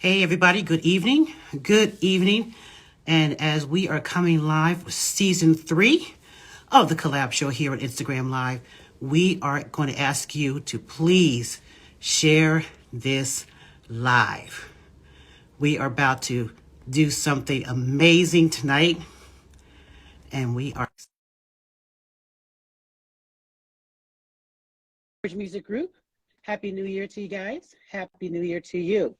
Hey, everybody, good evening. Good evening. And as we are coming live with season 3 of the Collab Show here on Instagram Live, we are going to ask you to please share this live. We are about to do something amazing tonight, and we are. Music Group, Happy New Year to you guys. Happy New Year to you.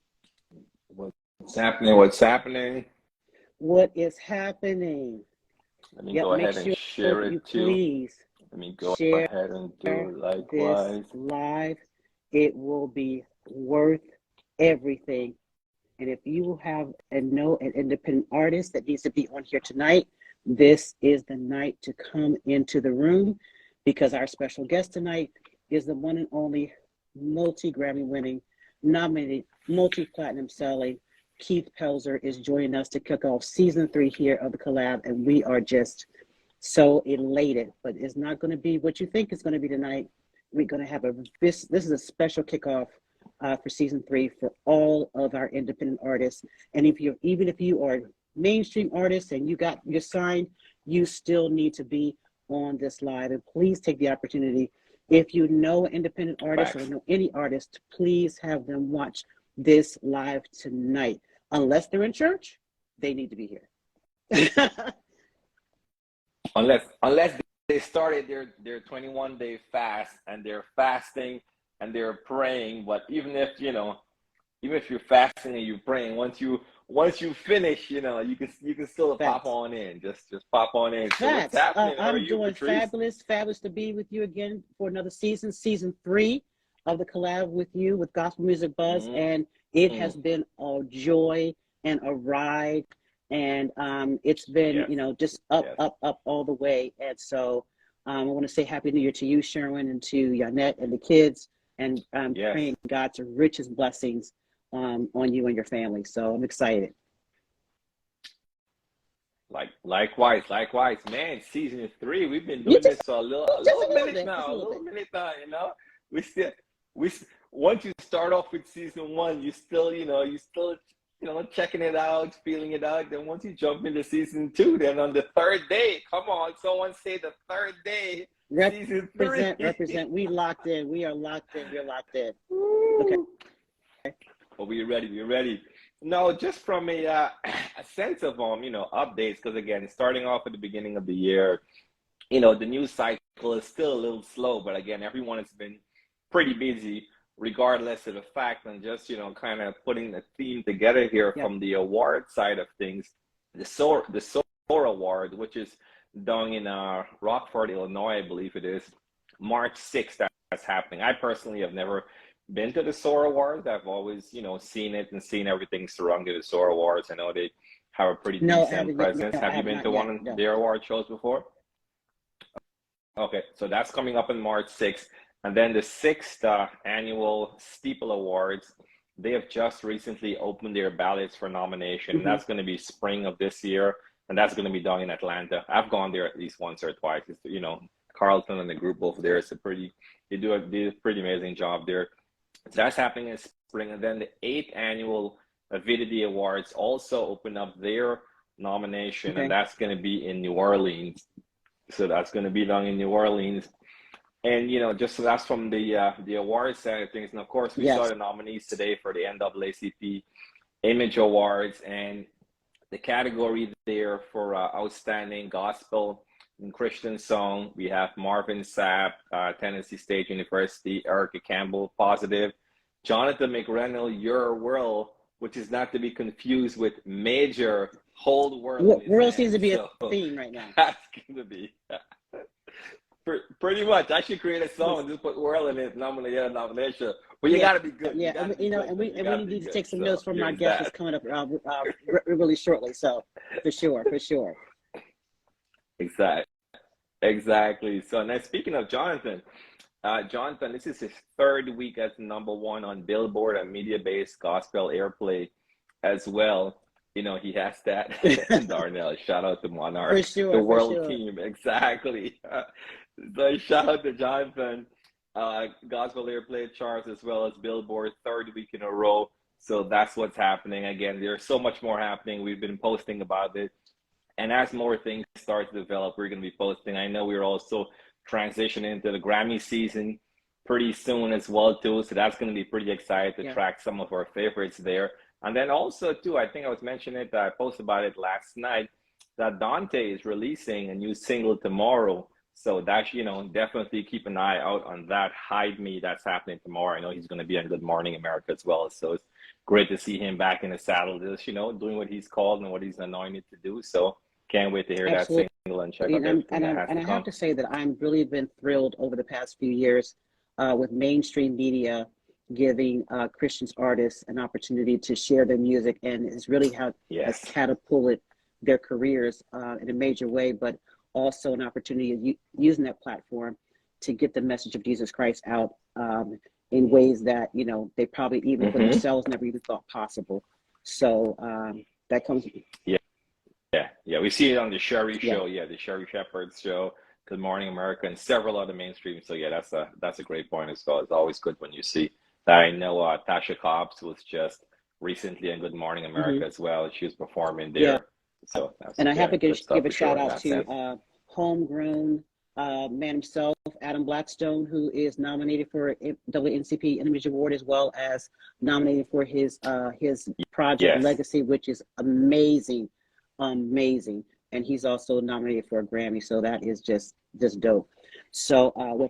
What's happening? What's happening? What is happening? Let me go ahead and share it too. Please let me go ahead and do it likewise. This live. It will be worth everything. And if you have an independent artist that needs to be on here tonight, this is the night to come into the room, because our special guest tonight is the one and only multi-Grammy winning, nominated, multi-platinum selling Keith Pelzer is joining us to kick off season 3 here of the collab, and we are just so elated. But it's not going to be what you think it's going to be tonight. We're going to have this is a special kickoff for season 3 for all of our independent artists. And even if you are mainstream artists and you got your sign, you still need to be on this live. And please take the opportunity. If you know an independent artist or know any artist, please have them watch this live tonight. Unless they're in church, they need to be here. unless they started their 21-day fast and they're fasting and they're praying. But even if you're fasting and you're praying, once you finish, you can still pop on in. Just pop on in. So what's happening? I'm doing fabulous to be with you again for another season 3 of the collab with you with Gospel Music Buzz, and it has been a joy and a ride, and it's been just up all the way. And so I want to say Happy New Year to you, Sherwin, and to Yanette and the kids, and praying God's richest blessings on you and your family. So I'm excited. Likewise, man. Season 3, we've been doing this for a little minute now. Once you start off with season 1, you still checking it out, feeling it out. Then once you jump into season 2, then on the 3rd day, come on, someone say the 3rd day, season 3. Represent. We locked in. We are locked in. We're locked in. Okay. Well, we're ready. No, just from a sense of updates, because again, starting off at the beginning of the year, the news cycle is still a little slow, but again, everyone has been pretty busy regardless of the fact, and just kind of putting the theme together here from the award side of things. The SOAR Award, which is done in Rockford, Illinois, I believe it is, March 6th. That's happening. I personally have never been to the SOAR Awards. I've always seen it and seen everything surrounding the SOAR Awards. I know they have a pretty decent presence. Have you been to one of their award shows before? Okay, so that's coming up on March 6th. And then the 6th annual Steeple Awards, they have just recently opened their ballots for nomination. And that's going to be spring of this year, and that's going to be done in Atlanta. I've gone there at least once or twice. It's, Carlton and the group over there, they do a pretty amazing job there. So that's happening in spring. And then the 8th annual Avidity Awards also open up their nomination, and that's going to be in New Orleans. So that's going to be done in New Orleans. And, just so that's from the awards side of things. And of course, we saw the nominees today for the NAACP Image Awards, and the category there for Outstanding Gospel and Christian Song. We have Marvin Sapp, Tennessee State University, Erica Campbell, Positive, Jonathan McReynolds, Your World, which is not to be confused with Major, Whole World. World seems to be a theme right now. That's going to be... Pretty much. I should create a song and just put World in it, nominate a nomination. But you got to be good. Yeah, and we need to take some notes from our guest that's coming up really shortly. So for sure. Exactly. So now, speaking of Jonathan, this is his 3rd week as #1 on Billboard and media-based gospel airplay as well. He has that. Darnell, shout out to Monarch, the world team. Exactly. So shout out to Jonathan. Gospel airplay charts as well as Billboard 3rd week in a row. So that's what's happening. Again, there's so much more happening. We've been posting about it. And as more things start to develop, we're going to be posting. I know we're also transitioning into the Grammy season pretty soon as well, too. So that's going to be pretty exciting to track some of our favorites there. And then also, too, I think I was mentioning it, I posted about it last night, that Dante is releasing a new single tomorrow. So that's, you know, definitely keep an eye out on that. Hide Me, that's happening tomorrow. I know he's going to be on Good Morning America as well. So it's great to see him back in the saddle, just, you know, doing what he's called and what he's anointed to do. So can't wait to hear that single and check out everything that has to come. And I have to say that I'm really been thrilled over the past few years with mainstream media giving Christian artists an opportunity to share their music, and it's really has catapulted their careers in a major way, but also an opportunity of using that platform to get the message of Jesus Christ out in ways that, you know, they probably even for themselves never even thought possible. So that comes. Yeah, we see it on the Sherry Show. Yeah, the Sherry Shepherd's show, Good Morning America, and several other mainstream. So yeah, that's a great point as well. It's always good when you see that. I know Tasha Cobbs was just recently in Good Morning America as well. She was performing there. Yeah. So and I have to give a shout out to homegrown man himself, Adam Blackstone, who is nominated for NCP Image Award, as well as nominated for his project Legacy, which is amazing. And he's also nominated for a Grammy, so that is just dope. So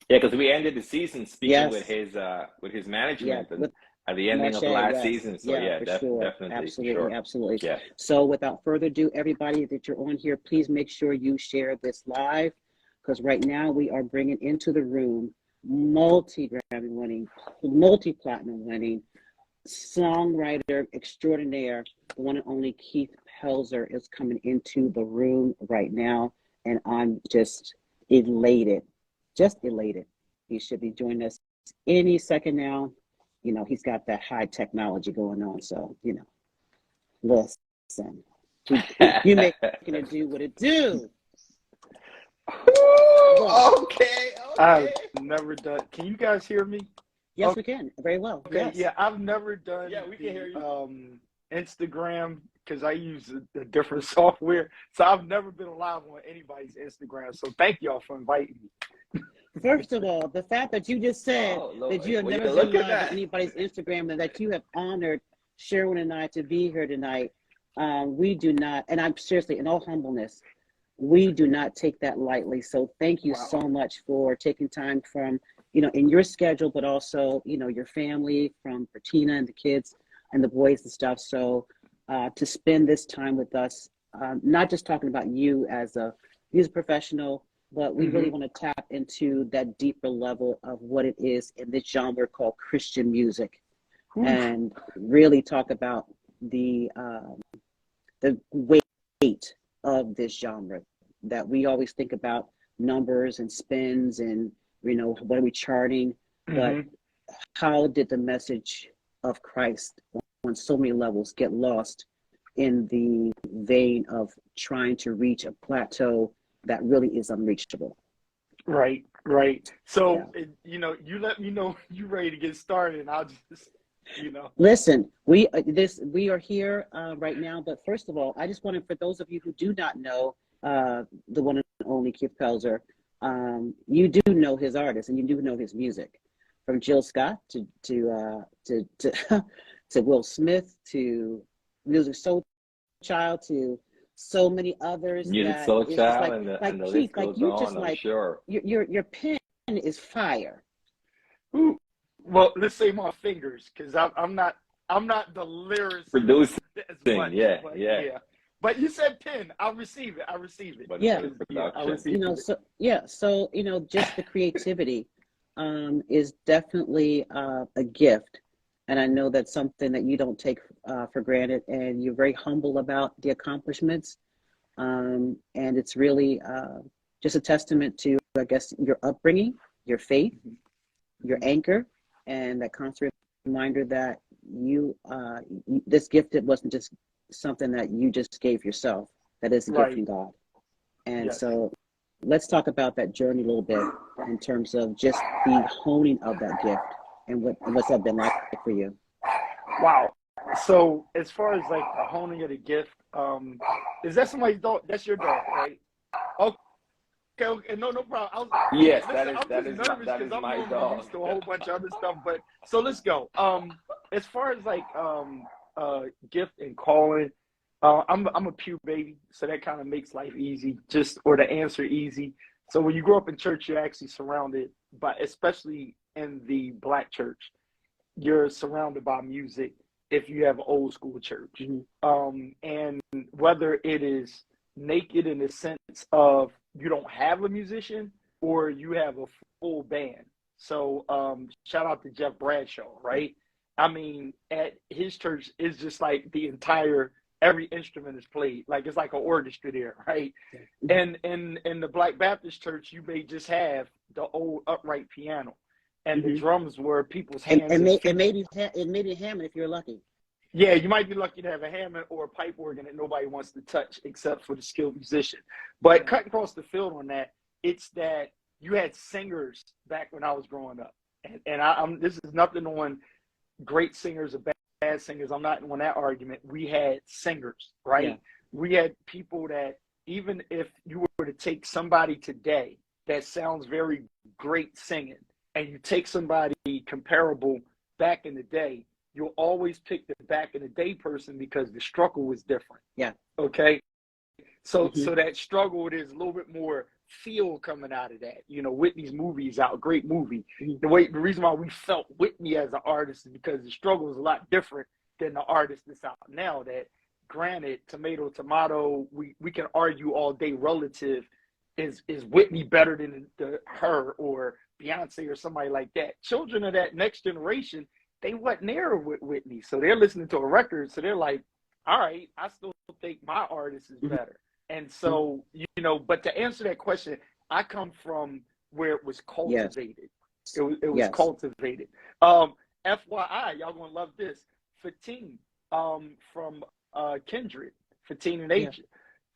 because we ended the season speaking with his management at the ending of the last season. So definitely, absolutely. Yeah. So without further ado, everybody that you're on here, please make sure you share this live, because right now we are bringing into the room multi-Grammy winning, multi-platinum winning songwriter extraordinaire, the one and only Keith Pelzer is coming into the room right now, and I'm just elated. He should be joining us any second now. You know, he's got that high technology going on, so, you know, listen, you making it do what it do. Okay. I've never done. Can you guys hear me? Yes, we can. Very well. Okay. Yes. Yeah, I've never done. Yeah, we can hear you. Instagram, because I use a different software, so I've never been live on anybody's Instagram. So thank y'all for inviting me. First of all, the fact that you just said that you have never been live on anybody's Instagram, and that you have honored Sherwin and I to be here tonight, we do not, and I'm seriously, in all humbleness, we do not take that lightly. So thank you so much for taking time from, you know, in your schedule, but also, you know, your family, for Tina and the kids and the boys and stuff. So to spend this time with us, not just talking about you as a music professional, but we really want to tap into that deeper level of what it is in this genre called Christian music, and really talk about the weight of this genre, that we always think about numbers and spins and, you know, what are we charting, but how did the message of Christ on so many levels get lost in the vein of trying to reach a plateau that really is unreachable? Right. So, you know, you let me know you're ready to get started, and I'll just, you know. Listen, we are here right now, but first of all, I just wanted, for those of you who do not know the one and only Keith Pelzer, you do know his artists and you do know his music, from Jill Scott to Will Smith to Musiq Soulchild to so many others. Musiq Soulchild, and the list goes on, I'm sure. Your pen is fire. Ooh. Well, let's say my fingers, because I'm not the lyricist. Producing, much, yeah. But you said pen. I'll receive it. But you know, so you know, just the creativity is definitely a gift, and I know that's something that you don't take for granted, and you're very humble about the accomplishments, and it's really just a testament to, I guess, your upbringing, your faith, your anchor, and that constant reminder that you this gift, it wasn't just something that you just gave yourself, that is a gift from God. And so let's talk about that journey a little bit in terms of just the honing of that gift and what's that been like for you? Wow. So as far as like the honing of the gift, is that somebody's dog? That's your dog, right? Okay, okay, no, no problem. Yes, Listen, I'm that just is nervous that because is I'm my normally dog. used to a whole bunch of other stuff. But so let's go. As far as like gift and calling, I'm a pew baby, so that kind of makes life easy, or the answer easy. So when you grow up in church, you're actually surrounded by, especially in the Black church, you're surrounded by music if you have an old school church. And whether it is naked in the sense of you don't have a musician or you have a full band. So shout out to Jeff Bradshaw, right? I mean, at his church, it's just like every instrument is played. Like it's like an orchestra there, right? And in the Black Baptist church, you may just have the old upright piano. And the drums were people's hands and feet. It may be Hammond if you're lucky. Yeah, you might be lucky to have a Hammond or a pipe organ that nobody wants to touch except for the skilled musician. But cutting across the field on that, it's that you had singers back when I was growing up. And this is nothing on great singers or bad singers. I'm not on that argument. We had singers, right? Yeah. We had people that even if you were to take somebody today that sounds very great singing, and you take somebody comparable back in the day, you'll always pick the back in the day person because the struggle was different. Yeah. Okay. So so that struggle, there's a little bit more feel coming out of that. You know, Whitney's movie is out, great movie. The reason why we felt Whitney as an artist is because the struggle is a lot different than the artist that's out now. That granted, tomato, we can argue all day relative. Is Whitney better than her or Beyonce or somebody like that? Children of that next generation, they wasn't there with Whitney. So they're listening to a record. So they're like, all right, I still think my artist is better. And so, you know, but to answer that question, I come from where it was cultivated. Yes. It was cultivated. FYI, y'all gonna love this. Fatine from Kindred, Fatine and Agent.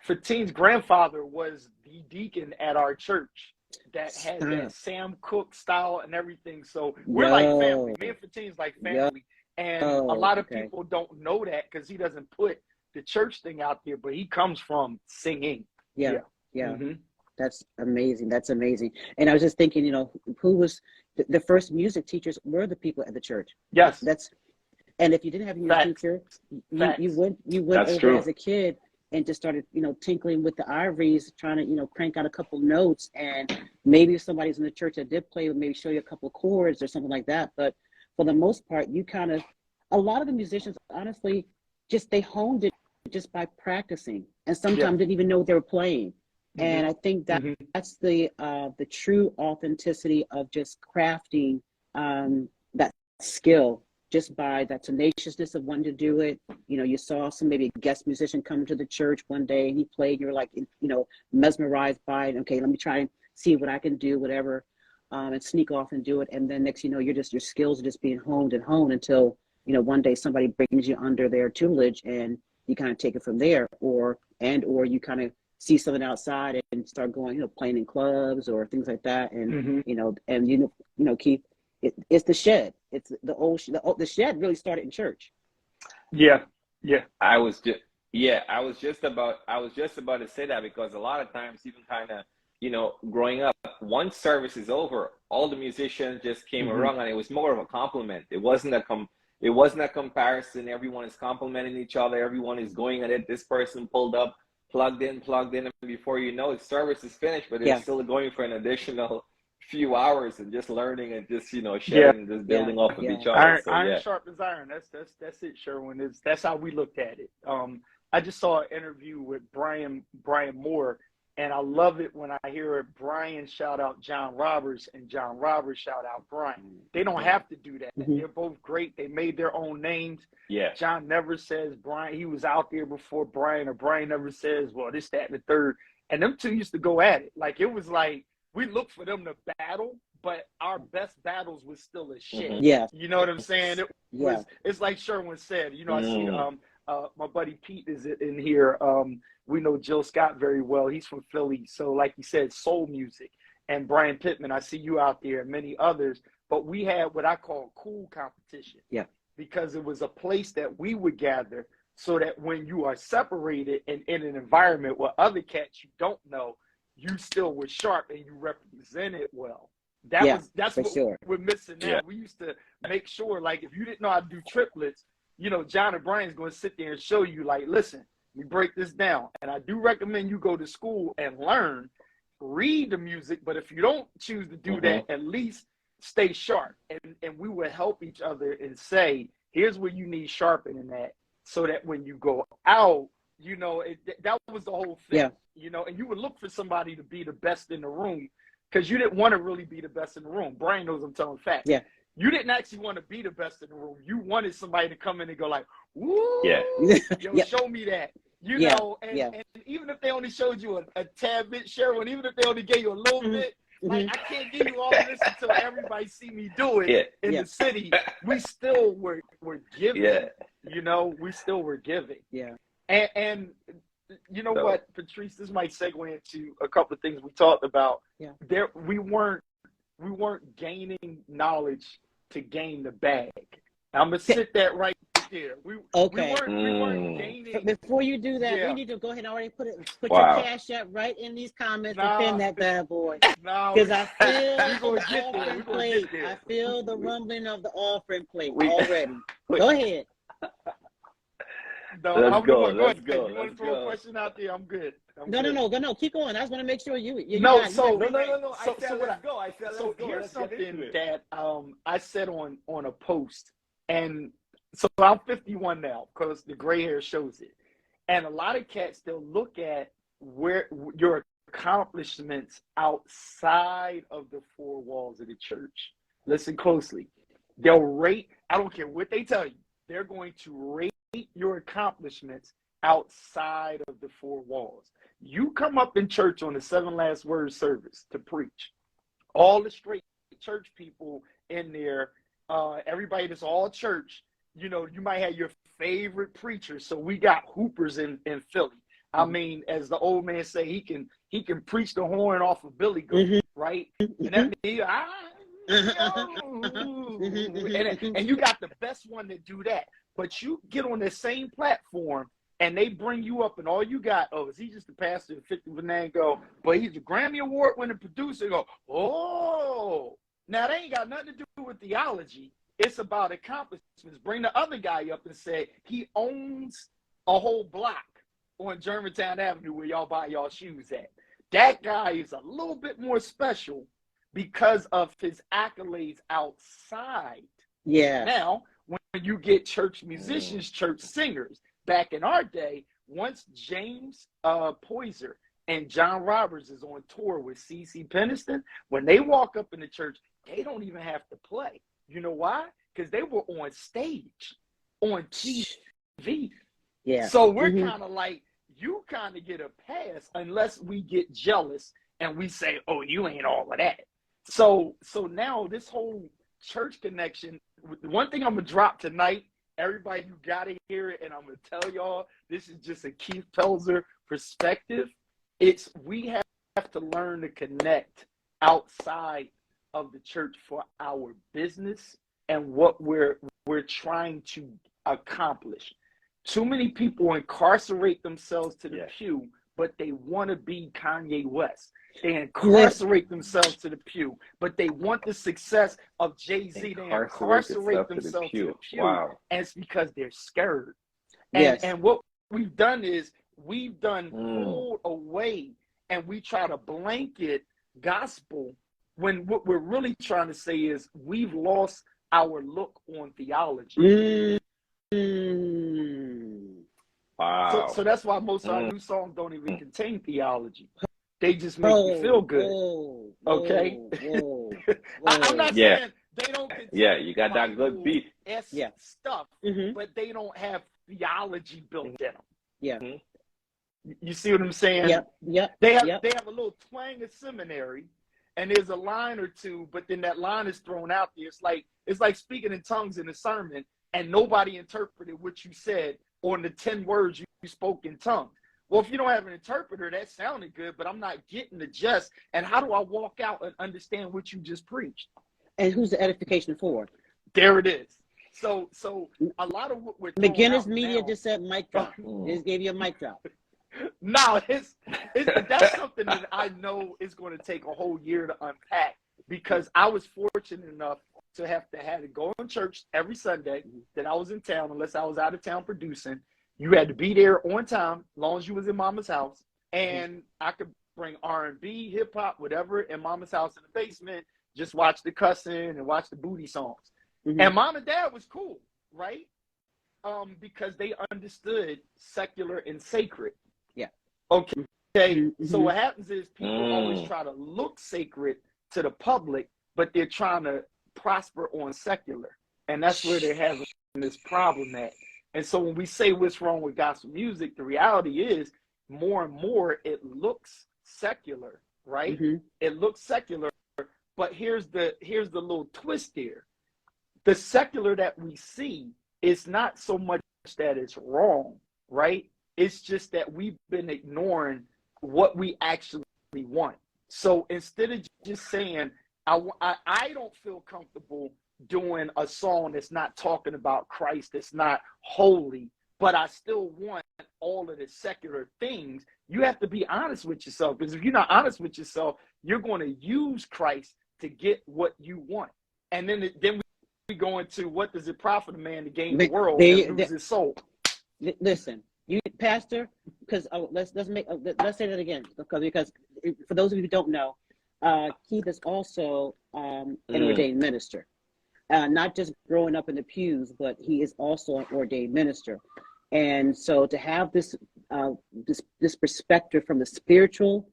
Fatine's grandfather was the deacon at our church that had that Sam Cooke style and everything. So we're like family. Me and Fatine's like family. And a lot of people don't know that because he doesn't put the church thing out there, but he comes from singing. Yeah. That's amazing. That's amazing. And I was just thinking, you know, who was the first music teachers were the people at the church. Yes. And if you didn't have a music teacher, you went over true. As a kid and just started, you know, tinkling with the ivories, trying to, you know, crank out a couple notes. And maybe somebody's in the church that did play would maybe show you a couple of chords or something like that. But for the most part, a lot of the musicians, honestly, they honed it just by practicing, and sometimes didn't even know what they were playing. And I think that that's the true authenticity of just crafting that skill just by that tenaciousness of wanting to do it. You know, you saw maybe a guest musician come to the church one day and he played, and you're like, you know, mesmerized by it. Okay, let me try and see what I can do, whatever, and sneak off and do it. And then next, you know, your skills are just being honed until, you know, one day somebody brings you under their tutelage and you kind of take it from there, or you kind of see something outside and start going, you know, playing in clubs or things like that. And, you know, Keith, it's the shed. It's the shed really started in church. Yeah. I was just about to say that, because a lot of times, even kind of, you know, growing up, once service is over, all the musicians just came around, and it was more of a compliment. It wasn't a comparison. Everyone is complimenting each other. Everyone is going at it. This person pulled up, plugged in, and before you know it, service is finished, but they're still going for an additional few hours and just learning and just, you know, sharing and just building off of each other. Iron sharpens iron. That's it, Sherwin. That's how we looked at it. I just saw an interview with Brian Moore, and I love it when I hear Brian shout out John Roberts and John Roberts shout out Brian. They don't have to do that. They're both great. They made their own names. Yeah. John never says Brian, he was out there before Brian, or Brian never says, well, this, that, and the third. And them two used to go at it. Like, it was like, we looked for them to battle, but our best battles was still a shit. Yeah. You know what I'm saying? It's like Sherwin said, you know, I see my buddy Pete is in here. We know Jill Scott very well. He's from Philly. So like you said, soul music. And Brian Pittman, I see you out there, and many others. but we had what I call cool competition. Yeah. Because it was a place that we would gather so that when you are separated and in an environment where other cats you don't know, you still were sharp and you represented well. That's what we're missing now. We used to make sure, like, if you didn't know how to do triplets, you know, John and Brian's going to sit there and show you, like, listen, we break this down. And I do recommend you go to school and learn, read the music. But if you don't choose to do that, at least stay sharp. And we would help each other and say, here's where you need sharpening at, so that when you go out, you know, that was the whole thing, you know, and you would look for somebody to be the best in the room because you didn't want to really be the best in the room. Brian knows I'm telling facts. Yeah. You didn't actually want to be the best in the room. You wanted somebody to come in and go like, woo, show me that. You know, and even if they only showed you a tad bit, Cheryl, and even if they only gave you a little bit, like, I can't give you all of this until everybody see me do it in the city. We still were giving, you know, we still were giving. Yeah. And you know what, Patrice, this might segue into a couple of things we talked about. Yeah. We weren't gaining knowledge to gain the bag. I'm gonna sit that right there. We weren't gaining. Before you do that, we need to go ahead and already put your cash app right in these comments and pin that bad boy. Because I feel the offering plate. I feel the rumbling of the offering plate already. Go ahead. No, let's go. You want to throw a question out there? I'm good. No. Keep going. I just want to make sure you. No. I said let's go. So here's something that I said on a post, and so I'm 51 now because the gray hair shows it, and a lot of cats, they'll look at where your accomplishments outside of the four walls of the church. Listen closely. They'll rate. I don't care what they tell you. They're going to rate your accomplishments outside of the four walls. You come up in church on the 7 last words service to preach. All the straight church people in there, everybody that's all church, you know, you might have your favorite preacher. So we got hoopers in Philly. I mean, as the old man say, he can preach the horn off of Billy Goat, right? And that means, and you got the best one to do that. But you get on the same platform and they bring you up and all you got, is he just the pastor of 50 Banana go, but he's a Grammy Award winning producer, go, now they ain't got nothing to do with theology. It's about accomplishments. Bring the other guy up and say he owns a whole block on Germantown Avenue where y'all buy y'all shoes at. That guy is a little bit more special because of his accolades outside. Yeah. Now, when you get church musicians, church singers, back in our day, once James Poyser and John Roberts is on tour with CeCe Peniston, when they walk up in the church, they don't even have to play. You know why? Because they were on stage, on TV. Yeah. So we're kind of like, you kind of get a pass unless we get jealous and we say, you ain't all of that. So now this whole church connection, one thing I'm going to drop tonight, everybody, you got to hear it, and I'm going to tell y'all, this is just a Keith Pelzer perspective. It's we have to learn to connect outside of the church for our business and what we're trying to accomplish. Too many people incarcerate themselves to the pew, but they want to be Kanye West. They incarcerate themselves to the pew, but they want the success of Jay-Z. They incarcerate themselves to the pew. Wow. And it's because they're scared. And what we've done is we've done pulled away and we try to blanket gospel when what we're really trying to say is we've lost our look on theology. Wow. So that's why most of our new songs don't even contain theology. They just make you feel good. Okay? I'm not saying they don't contain you got that good beat. Stuff, but they don't have theology built in them. Yeah. You see what I'm saying? Yep. They have a little twang of seminary, and there's a line or two, but then that line is thrown out there. It's like speaking in tongues in a sermon, and nobody interpreted what you said on the 10 words you spoke in tongues. Well, if you don't have an interpreter, that sounded good, but I'm not getting the gist. And how do I walk out and understand what you just preached? And who's the edification for? There it is. So a lot of what we're McGinnis Media now, just said mic drop. Just gave you a mic drop. No, that's something that I know is going to take a whole year to unpack, because I was fortunate enough to have to go to church every Sunday that I was in town, unless I was out of town producing. You had to be there on time, as long as you was in mama's house. And I could bring R&B, hip hop, whatever, in mama's house in the basement, just watch the cussing and watch the booty songs. And mom and dad was cool, right? Because they understood secular and sacred. Yeah. Okay. So what happens is people always try to look sacred to the public, but they're trying to prosper on secular. And that's where they're having this problem at. And so when we say what's wrong with gospel music, the reality is more and more it looks secular, right? It looks secular, but here's the little twist here. The secular that we see is not so much that it's wrong, right? It's just that we've been ignoring what we actually want. So instead of just saying, I don't feel comfortable doing a song that's not talking about Christ, that's not holy, but I still want all of the secular things, you have to be honest with yourself. Because if you're not honest with yourself, you're going to use Christ to get what you want. And then we go into, what does it profit a man to gain the world and lose his soul? Listen, you pastor, because let's say that again, because for those of you who don't know, Keith is also an ordained minister. Not just growing up in the pews, but he is also an ordained minister. And so to have this perspective from the spiritual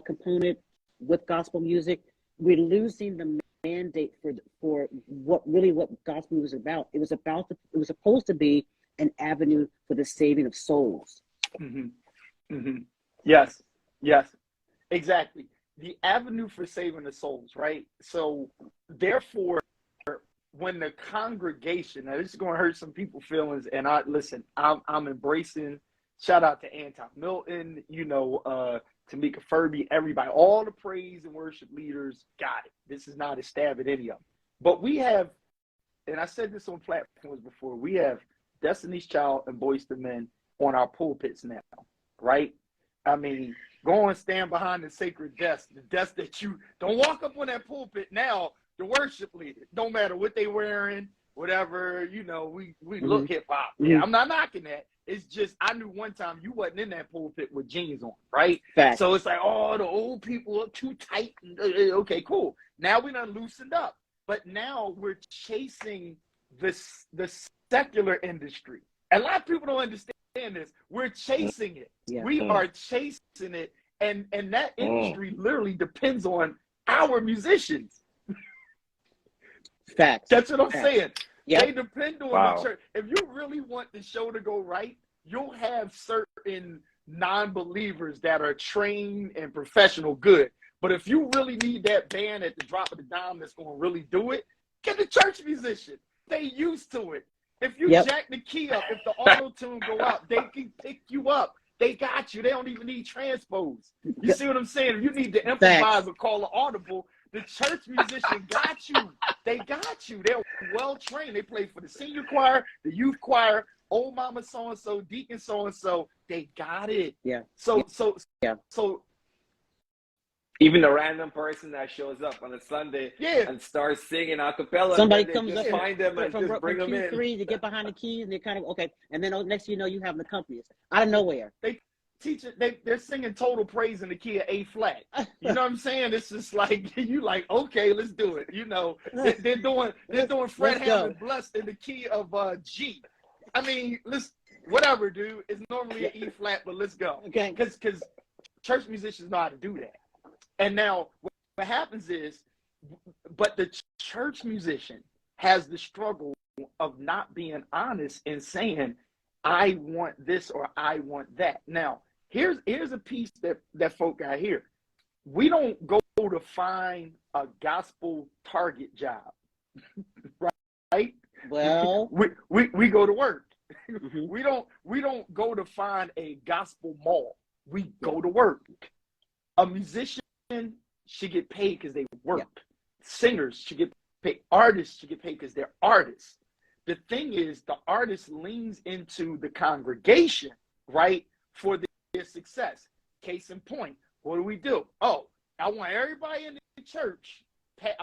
component with gospel music, we're losing the mandate for what gospel was about. It was supposed to be an avenue for the saving of souls. Yes, exactly. The avenue for saving the souls, right? So therefore, when the congregation, now this is going to hurt some people's feelings, and I'm embracing, shout out to Anton Milton, Tamika Furby, everybody, all the praise and worship leaders got it. This is not a stab at any of them. But we have, and I said this on platforms before, we have Destiny's Child and Boyz II Men on our pulpits now, right? I mean, go and stand behind the sacred desk, the desk that you don't walk up on that pulpit now. The worship leader, don't matter what they wearing, whatever, we look hip hop. Yeah, I'm not knocking that. It's just, I knew one time you wasn't in that pulpit with jeans on, right? Fact. So it's like, oh, the old people are too tight. Okay, cool. Now we done loosened up. But now we're chasing the secular industry. A lot of people don't understand this. We're chasing it. Yeah. We are chasing it. And that industry literally depends on our musicians. Facts. That's what I'm saying. Yep. They depend on the church. If you really want the show to go right, you'll have certain non-believers that are trained and professional good. But if you really need that band at the drop of the dime that's going to really do it, get the church musician. They used to it. If you jack the key up, if the auto-tune go out, they can pick you up. They got you. They don't even need transpose. You see what I'm saying? If you need to improvise or call an audible, the church musician got you. They got you. They're well trained. They play for the senior choir, the youth choir, old mama so-and-so, deacon so-and-so. They got it. Yeah. So even the random person that shows up on a Sunday and starts singing a cappella, somebody comes up, find them and just bring them in. Q3 to get behind the keys, and they're kind of okay. And then next you know, you have an accompanist out of nowhere. They teach it. They're singing total praise in the key of A flat. You know what I'm saying? It's just like you like, okay, let's do it. They're doing Fred Hammond Blessed in the key of G. I mean, whatever, dude. It's normally an E flat, but let's go. Okay. Because church musicians know how to do that. And now what happens is, but the church musician has the struggle of not being honest and saying, I want this or I want that. Now, here's a piece that folk got here. We don't go to find a gospel target job, right? Well, we go to work. Mm-hmm. We don't go to find a gospel mall. We go to work. A musician should get paid because they work. Yeah. Singers should get paid. Artists should get paid because they're artists. The thing is, the artist leans into the congregation, right, for their success. Case in point, what do? Oh, I want everybody in the church.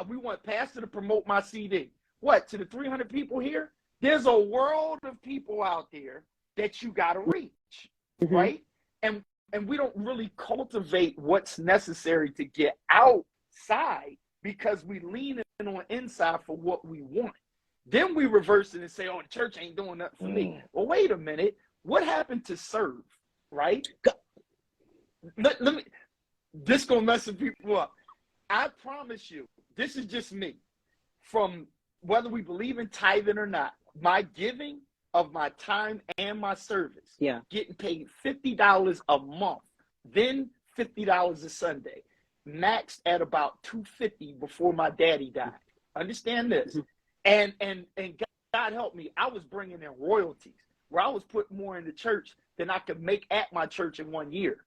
We want pastor to promote my CD. What, to the 300 people here? There's a world of people out there that you got to reach, right? And we don't really cultivate what's necessary to get outside because we lean in on inside for what we want. Then we reverse it and say, oh, the church ain't doing nothing for me. Well, wait a minute. What happened to serve, right? Let me, this going to mess some people up. I promise you, this is just me. From whether we believe in tithing or not, my giving of my time and my service, getting paid $50 a month, then $50 a Sunday, maxed at about $250 before my daddy died. Understand this. And God help me, I was bringing in royalties where I was putting more in the church than I could make at my church in 1 year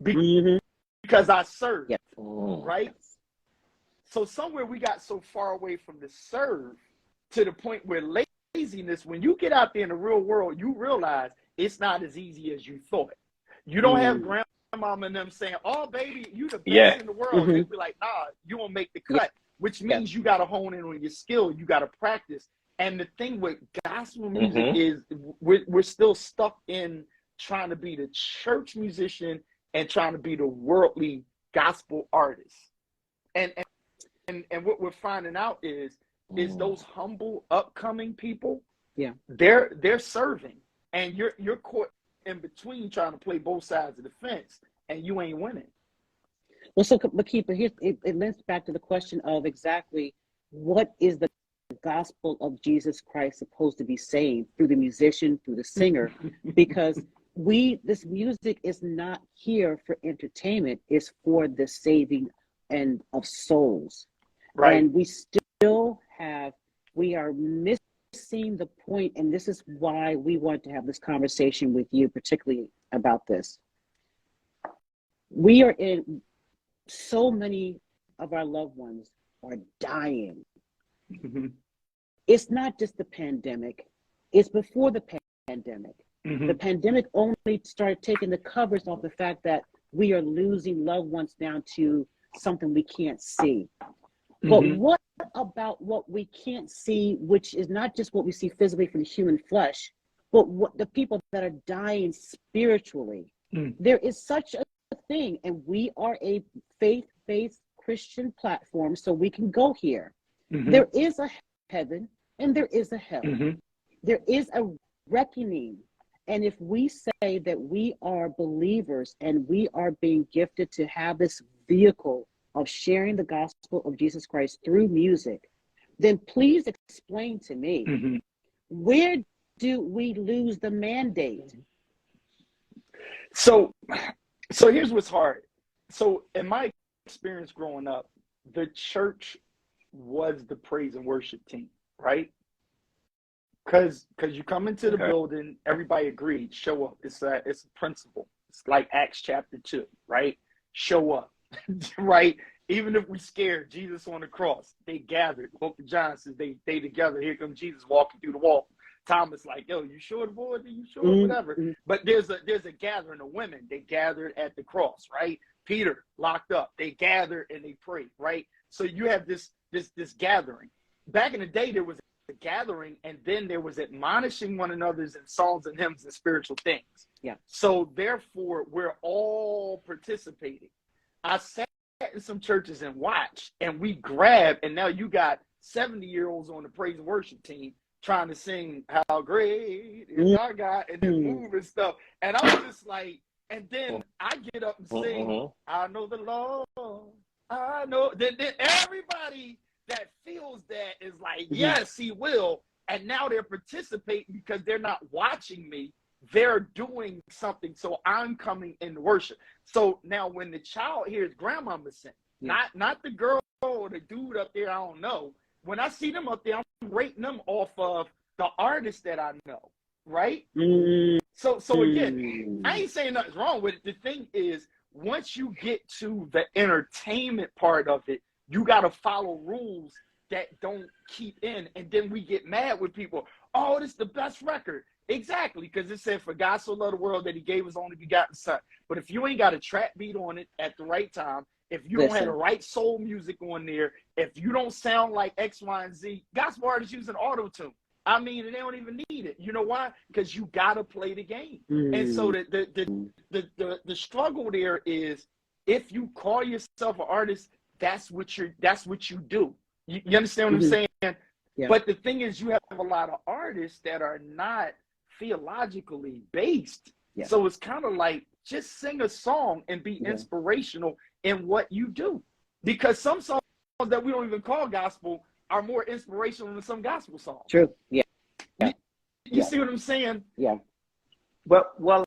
because I served, right? So somewhere we got so far away from the serve to the point where laziness, when you get out there in the real world, you realize it's not as easy as you thought. You don't have grandmama and them saying, oh, baby, you the best in the world. They be like, nah, you won't make the cut, which means you got to hone in on your skill. You got to practice. And the thing with gospel music is we're still stuck in trying to be the church musician and trying to be the worldly gospel artist. And what we're finding out is those humble upcoming people, they're serving, and you're caught in between trying to play both sides of the fence, and you ain't winning. Well, so, but Keith, but it links back to the question of exactly what is the gospel of Jesus Christ supposed to be saying through the musician, through the singer, because this music is not here for entertainment; it's for the saving and of souls. Right. And we are missing the point, and this is why we want to have this conversation with you, particularly about this. We are in, so many of our loved ones are dying. It's not just the pandemic, it's before the pandemic. The pandemic only started taking the covers off the fact that we are losing loved ones down to something we can't see. But what about what we can't see, which is not just what we see physically from the human flesh, but what the people that are dying spiritually? There is such a thing, and we are a faith-based Christian platform, so we can go here. There is a heaven and there is a hell. There is a reckoning. And if we say that we are believers and we are being gifted to have this vehicle of sharing the gospel of Jesus Christ through music, then please explain to me, where do we lose the mandate? So here's what's hard. So in my experience growing up, the church was the praise and worship team, right? Because you come into the building, everybody agreed, show up. It's a principle. It's like Acts chapter 2, right? Show up, right? Even if we scared, Jesus on the cross, they gathered. Book of John says they together. Here comes Jesus walking through the wall. Thomas like, yo, you sure the Lord? Are you sure? Whatever. But there's a gathering of women. They gathered at the cross, right? Peter locked up. They gathered and they prayed, right? So you have this gathering. Back in the day, there was a gathering, and then there was admonishing one another's in songs and hymns and spiritual things. Yeah. So therefore, we're all participating. I sat in some churches and watched, and we grabbed, and now you got 70-year-olds on the praise and worship team trying to sing "How Great Is Our God" and then move and stuff. And I was just like, and then I get up and sing, "I know the Lord, I know." Then everybody that feels that is like, yes, he will. And now they're participating because they're not watching me. They're doing something. So I'm coming in worship. So now when the child hears grandmama sing, not the girl or the dude up there, I don't know. When I see them up there, I'm rating them off of the artist that I know, right? So again, I ain't saying nothing's wrong with it. The thing is, once you get to the entertainment part of it, you got to follow rules that don't keep in, and then we get mad with people. Oh, this is the best record. Exactly, because it said, for God so loved the world that he gave his only begotten son. But if you ain't got a trap beat on it at the right time, if you don't have the right soul music on there, if you don't sound like X, Y, and Z, gospel artists using auto-tune. I mean, and they don't even need it. You know why? Because you got to play the game. And so the struggle there is, if you call yourself an artist, that's what you do. You understand what I'm saying? Yeah. But the thing is, you have a lot of artists that are not theologically based. Yeah. So it's kind of like, just sing a song and be inspirational in what you do. Because some songs that we don't even call gospel are more inspirational than some gospel songs. True. Yeah. You see what I'm saying? Yeah. Well,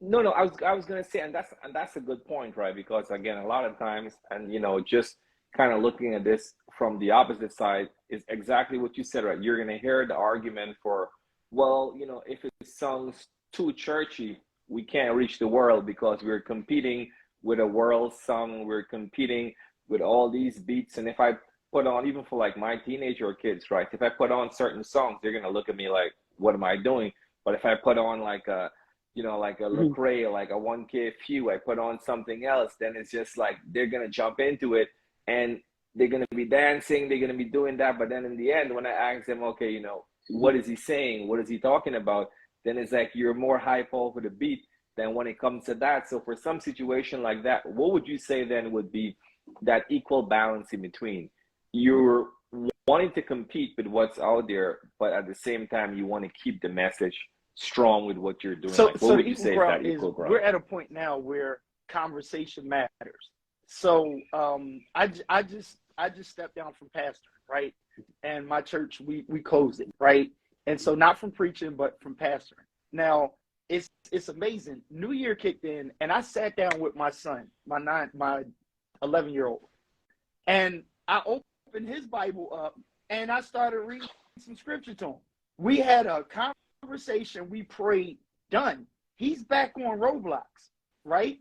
no, I was gonna say, and that's a good point, right? Because again, a lot of times, and just kind of looking at this from the opposite side is exactly what you said, right? You're gonna hear the argument for, well, if it sounds too churchy, we can't reach the world because we're competing with a world song, we're competing with all these beats, and if I put on, even for like my teenager kids, right? If I put on certain songs, they're gonna look at me like, what am I doing? But if I put on like a Lecrae, like a 1K Few, I put on something else, then it's just like they're gonna jump into it and they're gonna be dancing, they're gonna be doing that. But then in the end, when I ask them, okay, what is he saying? What is he talking about? Then it's like you're more hype over the beat than when it comes to that. So for some situation like that, what would you say then would be that equal balance in between? You're wanting to compete with what's out there, but at the same time, you want to keep the message strong with what you're doing. So, like, what would you say is that equal ground? We're at a point now where conversation matters. So I just stepped down from pastoring, right? And my church, we closed it, right? And so not from preaching, but from pastoring. Now, it's amazing. New Year kicked in, and I sat down with my son, my 11-year-old, and I opened his Bible up, and I started reading some scripture to him. We had a conversation, we prayed, done. He's back on Roblox, right?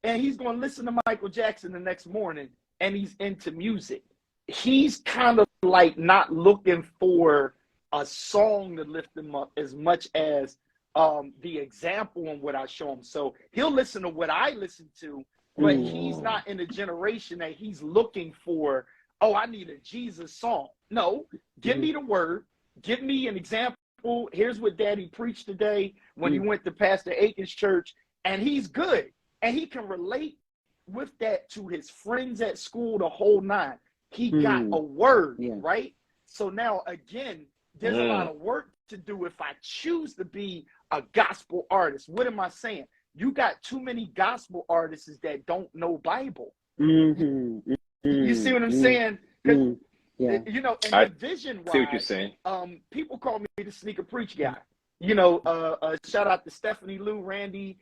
And he's going to listen to Michael Jackson the next morning, and he's into music. He's kind of like not looking for a song to lift him up as much as the example and what I show him. So he'll listen to what I listen to, but he's not in a generation that he's looking for, oh, I need a Jesus song. No, give me the word. Give me an example. Here's what Daddy preached today when he went to Pastor Aiken's church, and he's good. And he can relate with that to his friends at school, the whole nine. He got a word, right? So now, again, there's a lot of work to do if I choose to be a gospel artist. What am I saying? You got too many gospel artists that don't know Bible. You see what I'm saying? And vision-wise, see what you're saying. People call me the sneaker preach guy. Shout out to Stephanie Lou, Randy,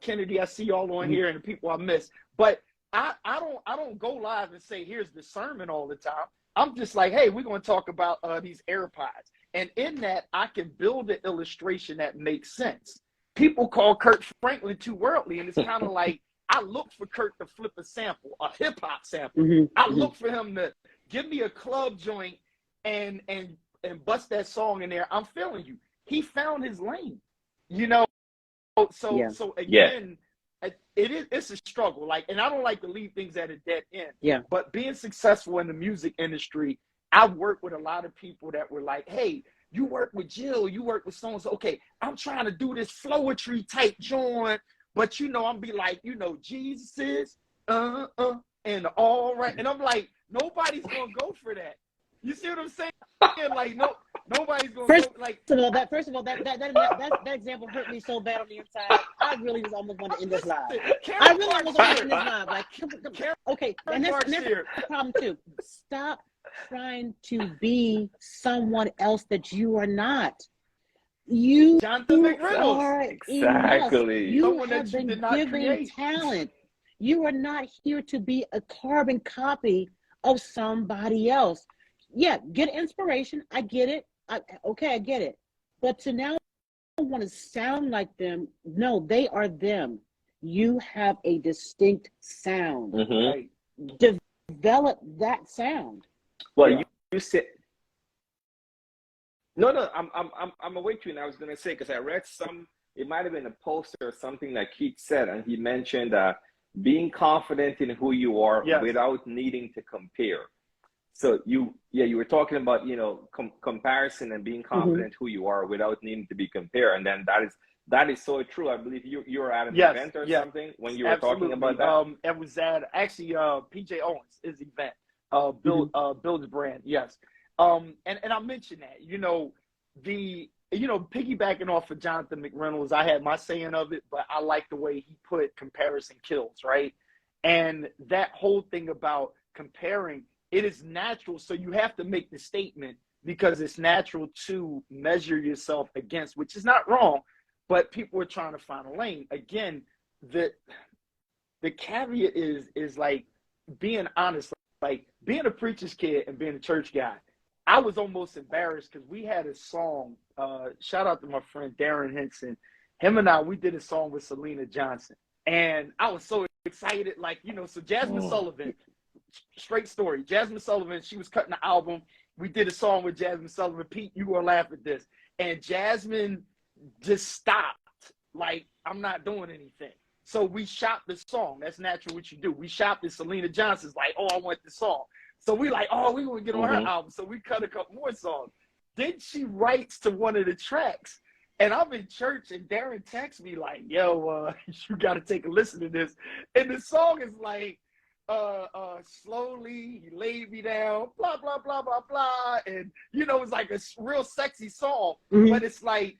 Kennedy. I see y'all on here and the people I miss. But I don't go live and say, here's the sermon all the time. I'm just like, hey, we're going to talk about these AirPods. And in that, I can build an illustration that makes sense. People call Kurt Franklin too worldly, and it's kind of like, I look for Kurt to flip a sample, a hip-hop sample. I look for him to give me a club joint and bust that song in there. I'm feeling you. He found his lane, So again, it's a struggle. Like, and I don't like to leave things at a dead end. Yeah. But being successful in the music industry, I've worked with a lot of people that were like, hey, you work with Jill, you work with so-and-so. Okay, I'm trying to do this Floetry type joint, but I'm be like, Jesus is, and all right. And I'm like, nobody's going to go for that. You see what I'm saying? Like, nobody's going to go. Like, first of all, that example hurt me so bad on the inside. I really just almost want to end this live. I really almost want to end this live. Like, okay, and that's the problem too. Stop trying to be someone else that you are not. You are exactly. You have been given talent. You are not here to be a carbon copy of somebody else. Yeah, get inspiration. I get it. I get it. But to now want to sound like them, no, they are them. You have a distinct sound. Mm-hmm. Right? develop that sound? Well, you said no. I'm away to you, and I was gonna say because I read some. It might have been a poster or something that Keith said, and he mentioned being confident in who you are without needing to compare. So you were talking about comparison and being confident who you are without needing to be compared, and then that is so true. I believe you were at an event or something when you were talking about that. It was at actually PJ Owens' event, Build Brand, yes. And I mentioned that piggybacking off of Jonathan McReynolds, I had my saying of it, but I like the way he put comparison kills, right? And that whole thing about comparing, it is natural. So you have to make the statement because it's natural to measure yourself against, which is not wrong, but people are trying to find a lane. Again, the caveat is like being honest, like being a preacher's kid and being a church guy. I was almost embarrassed because we had a song, shout out to my friend Darren Henson. Him and we did a song with Selena Johnson. And I was so excited, so Jasmine Sullivan, straight story. Jasmine Sullivan, she was cutting the album. We did a song with Jasmine Sullivan. Pete, you gonna laugh at this. And Jasmine just stopped, like, I'm not doing anything. So we shopped the song. That's naturally what you do. We shopped it. Selena Johnson's like, oh, I want this song. So we like, oh, we want to get on her album. So we cut a couple more songs. Then she writes to one of the tracks. And I'm in church and Darren texts me like, yo, you got to take a listen to this. And the song is like, slowly, he laid me down, blah, blah, blah, blah, blah. And, it's like a real sexy song. But it's like,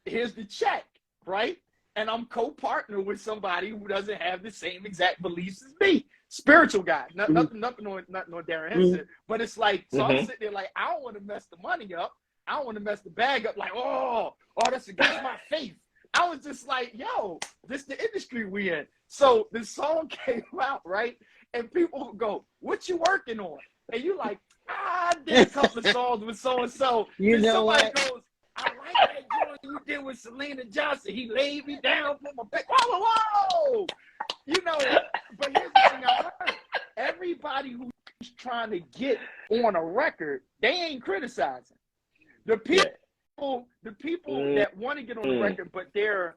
here's the check, right? And I'm co-partner with somebody who doesn't have the same exact beliefs as me. Spiritual guy, nothing on Darren Henson, but it's like, so I'm sitting there like, I don't want to mess the money up. I don't want to mess the bag up. Like, oh, that's against my faith. I was just like, yo, this the industry we in. So the song came out, right? And people go, what you working on? And you like, I did a couple of songs with so-and-so. You know somebody what? goes, I like that joint you did with Selena Johnson. He laid me down for my back. Whoa. But here's the thing I learned. Everybody who's trying to get on a record, they ain't criticizing. The people that want to get on the record, but they're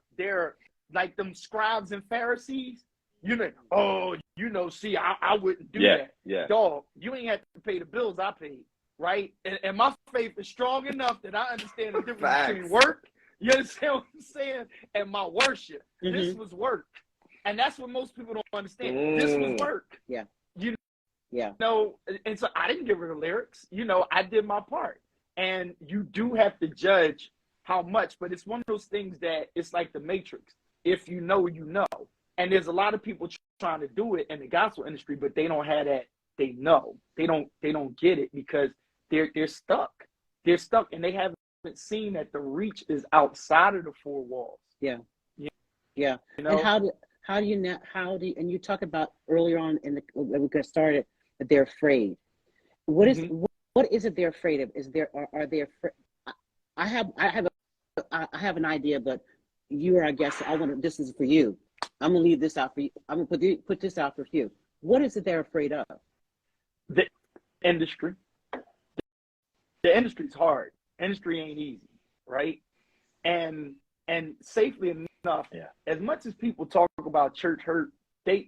like them scribes and Pharisees, see, I wouldn't do that. Yeah. Dog, you ain't have to pay the bills I paid, right? And my faith is strong enough that I understand the difference between work, you understand what I'm saying, and my worship. This was work. And that's what most people don't understand. This was work. Yeah. And so I didn't give her the lyrics. I did my part. And you do have to judge how much, but it's one of those things that it's like the Matrix. If you know, you know. And there's a lot of people trying to do it in the gospel industry, but they don't have that. They know. They don't get it because they're stuck. They're stuck and they haven't seen that the reach is outside of the four walls. Yeah. And how do you and you talk about earlier on when we got started that they're afraid. What is it they're afraid of? Are they afraid? I have an idea, but you are, I guess, this is for you. I'm gonna leave this out for you. I'm gonna put this out for you. What is it they're afraid of? The industry. The industry's hard. Industry ain't easy, right? And safely enough, as much as people talk about church hurt, they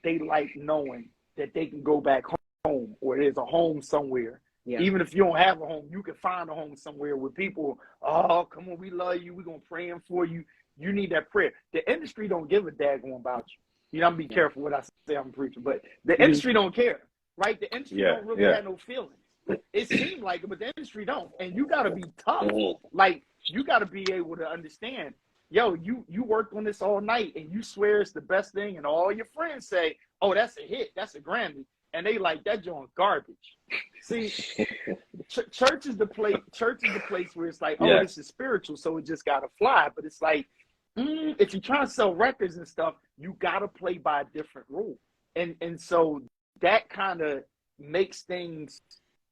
like knowing that they can go back home or there's a home somewhere. Yeah. Even if you don't have a home, you can find a home somewhere where people, oh, come on, we love you. We're going to pray for you. You need that prayer. The industry don't give a daggone about you. I'm be careful what I say, I'm preaching, but the industry don't care, right? The industry don't really have no feelings. It seems like it, but the industry don't. And you got to be tough. Like, you got to be able to understand, yo, you worked on this all night and you swear it's the best thing. And all your friends say, oh, that's a hit. That's a Grammy. And they like, that joint garbage. See, church is the place where it's like, oh, this is spiritual, so it just got to fly. But it's like, if you're trying to sell records and stuff, you got to play by a different rule. And so that kind of makes things,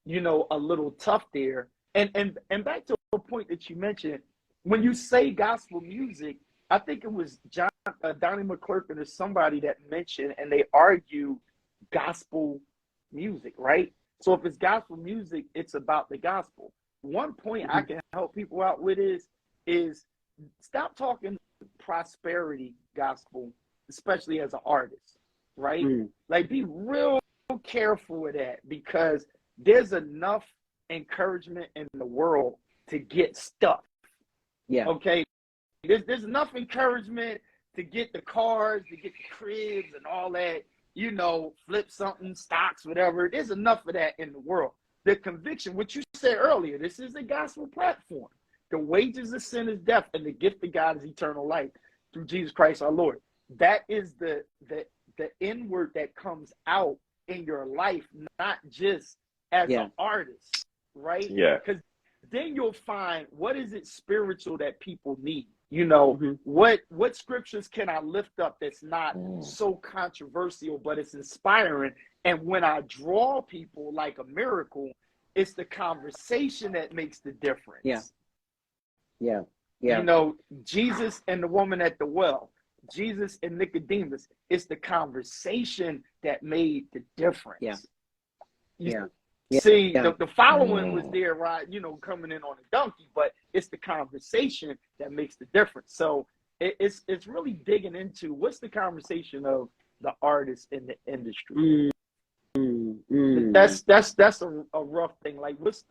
a little tough there. And back to a point that you mentioned, when you say gospel music, I think it was Donnie McClurkin or somebody that mentioned, and they argue gospel music, right? So if it's gospel music, it's about the gospel. One point I can help people out with is stop talking prosperity gospel, especially as an artist, right? Like, be real careful with that, because there's enough encouragement in the world to get stuff. Yeah. Okay. There's enough encouragement to get the cars, to get the cribs and all that, you know, flip something, stocks, whatever. There's enough of that in the world. The conviction, what you said earlier, this is a gospel platform. The wages of sin is death, and the gift of God is eternal life through Jesus Christ our Lord. That is the inward that comes out in your life, not just as an artist, right? Yeah. Because then you'll find, what is it spiritual that people need? You know, what scriptures can I lift up that's not so controversial, but it's inspiring? And when I draw people like a miracle, it's the conversation that makes the difference. Yeah. You know, Jesus and the woman at the well, Jesus and Nicodemus, it's the conversation that made the difference. See, the following was there, right? You know, coming in on a donkey, but it's the conversation that makes the difference. So it's really digging into what's the conversation of the artist in the industry. That's a rough thing. Like, what's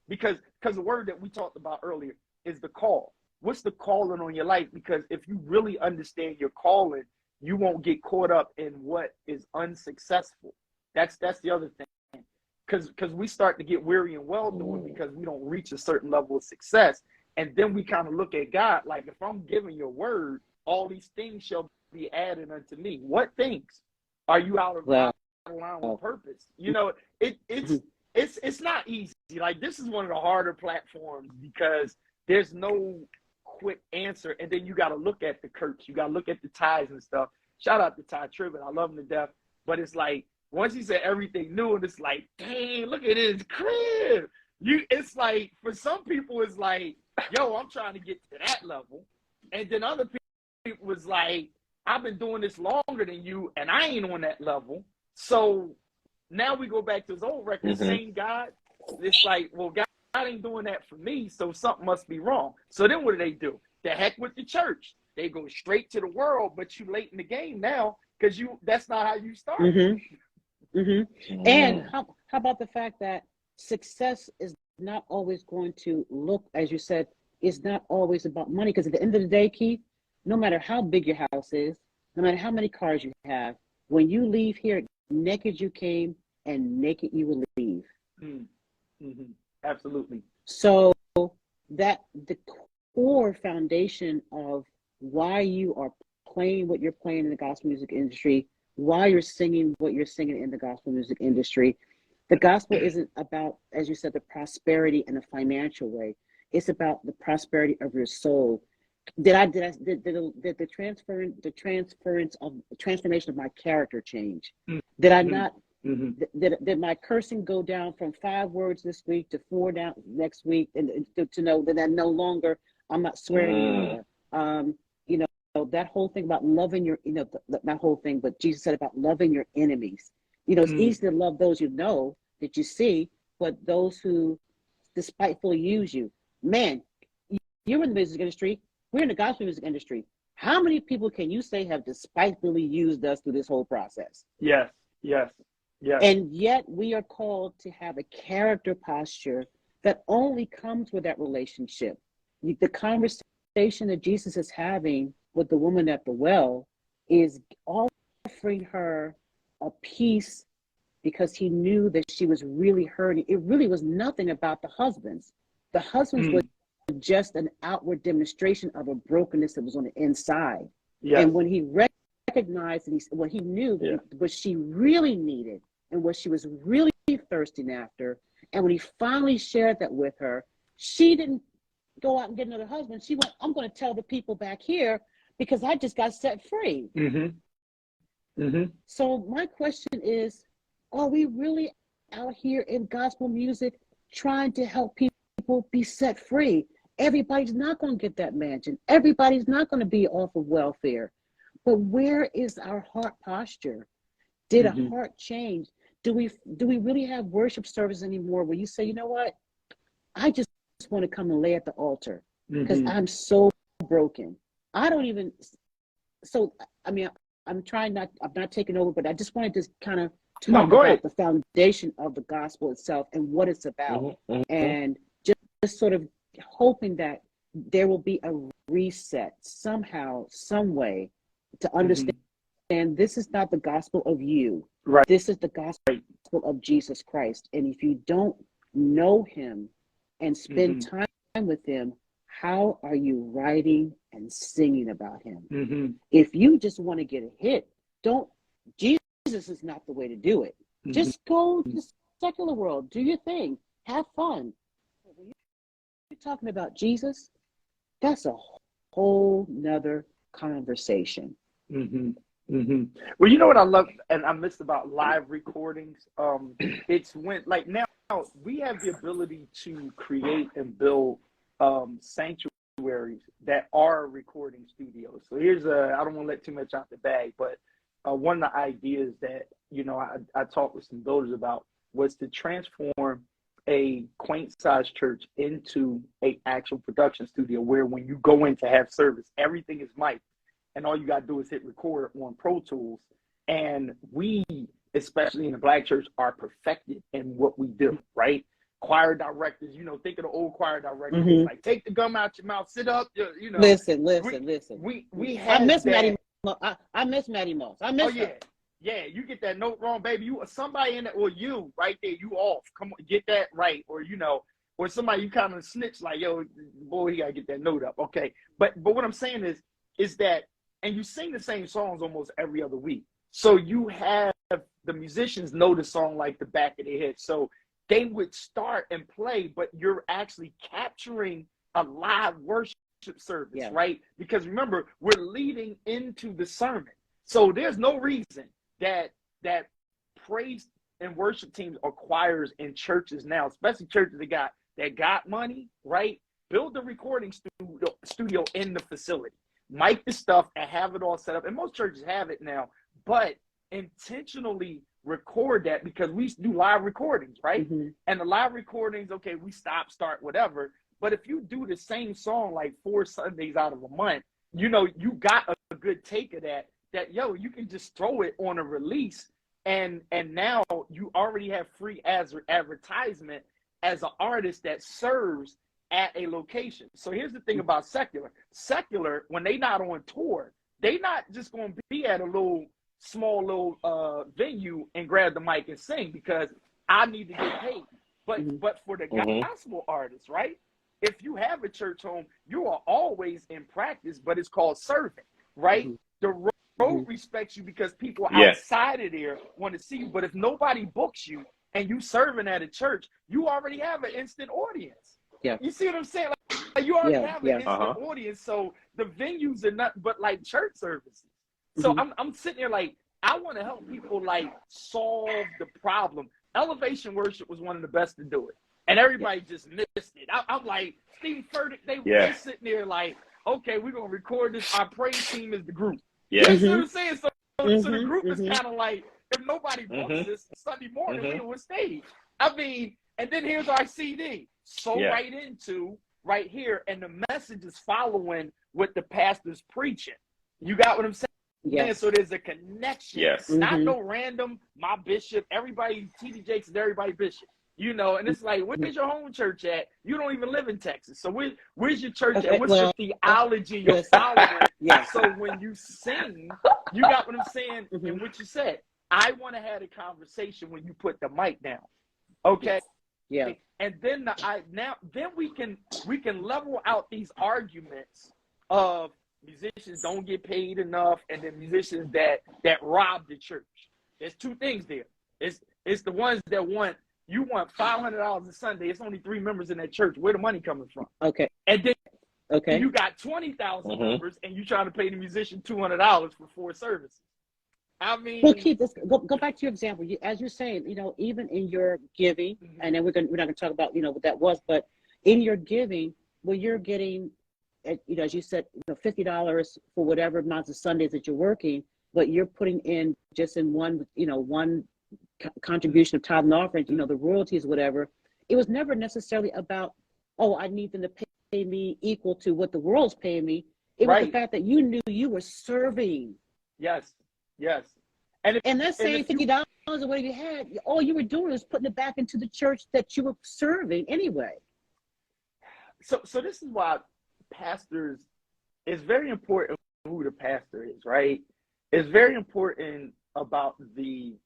because the word that we talked about earlier is the call. What's the calling on your life? Because if you really understand your calling, you won't get caught up in what is unsuccessful. That's the other thing. Because we start to get weary and well doing because we don't reach a certain level of success. And then we kind of look at God like, if I'm giving your word, all these things shall be added unto me. What things? Are you out of line with purpose? You know, it's not easy. Like, this is one of the harder platforms because there's no quick answer. And then you got to look at the Kirks. You got to look at the Ties and stuff. Shout out to Ty Tribbett. I love him to death. But it's like, once he said everything new, and it's like, dang, look at his crib. It's like, for some people, it's like, yo, I'm trying to get to that level. And then other people was like, I've been doing this longer than you, and I ain't on that level. So now we go back to his old record, same God. It's like, well, God ain't doing that for me, so something must be wrong. So then what do? The heck with the church. They go straight to the world, but you late in the game now because that's not how you started. And how about the fact that success is not always going to look, as you said, it's not always about money. Because at the end of the day, Keith, no matter how big your house is, no matter how many cars you have, when you leave here, naked you came and naked you will leave. Absolutely. So that the core foundation of why you are playing what you're playing in the gospel music industry, why you're singing what you're singing in the gospel music industry. The gospel isn't about, as you said, the prosperity in a financial way. It's about the prosperity of your soul. Did the transformation of my character change? Did I not? Did my cursing go down from 5 words this week to 4 down next week, and to know that no longer I'm not swearing anymore? You know, that whole thing about loving your, you know, not whole thing, but Jesus said about loving your enemies. You know, it's easy to love those you know, that you see, but those who despitefully use you. Man, you're in the music industry. We're in the gospel music industry. How many people can you say have despitefully used us through this whole process? Yes. And yet we are called to have a character posture that only comes with that relationship. The conversation that Jesus is having with the woman at the well is offering her a peace because he knew that she was really hurting. It really was nothing about the husbands. The husbands were just an outward demonstration of a brokenness that was on the inside. And when he recognized and what he knew what she really needed and what she was really thirsting after, and when he finally shared that with her, she didn't go out and get another husband. She went, I'm going to tell the people back here because I just got set free. So my question is, are we really out here in gospel music trying to help people be set free? Everybody's not going to get that mansion. Everybody's not going to be off of welfare. But where is our heart posture? Did a heart change? Do we really have worship service anymore where you say, you know what? I just want to come and lay at the altar because I'm so broken. I don't even, so, I mean, I'm not taking over, but I just wanted to kind of talk about the foundation of the gospel itself and what it's about. And just sort of hoping that there will be a reset somehow, some way to understand this is not the gospel of you. Right. This is the gospel of Jesus Christ. And if you don't know him and spend time with him, how are you writing and singing about him? If you just want to get a hit, Jesus is not the way to do it. Just go to the secular world, do your thing, have fun. But when you're talking about Jesus, that's a whole nother conversation. Well, you know what I love and I missed about live recordings? It's when, like, now we have the ability to create and build sanctuaries that are recording studios. So here's I don't want to let too much out the bag, but one of the ideas that, you know, I talked with some builders about was to transform a quaint sized church into a actual production studio where when you go in to have service, everything is mic'd and all you got to do is hit record on Pro Tools. And we, especially in the Black church, are perfected in what we do, right? Choir directors, you know, think of the old choir directors, like take the gum out your mouth, sit up, you know. Listen. We have I miss that. Maddie. I miss Maddie Moss. I miss her. Yeah, you get that note wrong, baby. You somebody in it, or you right there, you off. Come on, get that right, or you know, or somebody you kind of snitch like, yo, boy, he gotta get that note up. Okay, but what I'm saying is that, and you sing the same songs almost every other week, so you have the musicians know the song like the back of their head, so they would start and play, but you're actually capturing a live worship service, right? Because remember, we're leading into the sermon, so there's no reason that praise and worship teams or choirs in churches now, especially churches that got money, right? Build the recording studio in the facility, mic the stuff, and have it all set up. And most churches have it now, but intentionally record that, because we do live recordings, right? And the live recordings, okay, we stop, start, whatever. But if you do the same song like 4 Sundays out of a month, you know, you got a good take of that yo, you can just throw it on a release, and now you already have free advertisement as an artist that serves at a location. So here's the thing about secular, when they not on tour, they not just going to be at a small venue and grab the mic and sing because I need to get paid. But for the gospel artists, right? If you have a church home, you are always in practice, but it's called serving, right? The road respects you because people outside of there want to see you. But if nobody books you and you serving at a church, you already have an instant audience. You see what I'm saying? Like, you already have an instant audience. So the venues are not, but like church services. So I'm sitting there like, I want to help people like solve the problem. Elevation worship was one of the best to do it, and everybody just missed it. I'm like, Steve Furtick, they sitting there like, okay, we're gonna record this. Our praise team is the group. You see what I'm saying? So the group is kind of like, if nobody books this Sunday morning, we on stage. I mean, and then here's our CD. Right into right here, and the message is following what the pastor's preaching. You got what I'm saying? Yes. So there's a connection. Yes. Not no random, my bishop, everybody, TD Jakes is everybody bishop. You know, and it's like, where's your home church at? You don't even live in Texas. So where's your church at? What's your theology you're following? So when you sing, you got what I'm saying? And what you said, I want to have a conversation when you put the mic down. Okay? Yeah. And then then we can level out these arguments of musicians don't get paid enough, and then musicians that rob the church. There's two things there. It's the ones that want $500 a Sunday. It's only 3 members in that church. Where the money coming from? Okay. And then you got 20,000 members, and you trying to pay the musician $200 for 4 services. I mean, well, Keith, go back to your example. As you're saying, you know, even in your giving, and then we're not going to talk about, you know, what that was, but in your giving, when you're getting, you know, as you said, you know, $50 for whatever amounts of Sundays that you're working, what you're putting in just in one, one contribution of tithe and offering, the royalties, whatever. It was never necessarily about, oh, I need them to pay me equal to what the world's paying me. It was the fact that you knew you were serving. Yes. And that same $50 or whatever you had, all you were doing was putting it back into the church that you were serving anyway. So this is why pastors, it's very important who the pastor is, right? It's very important about the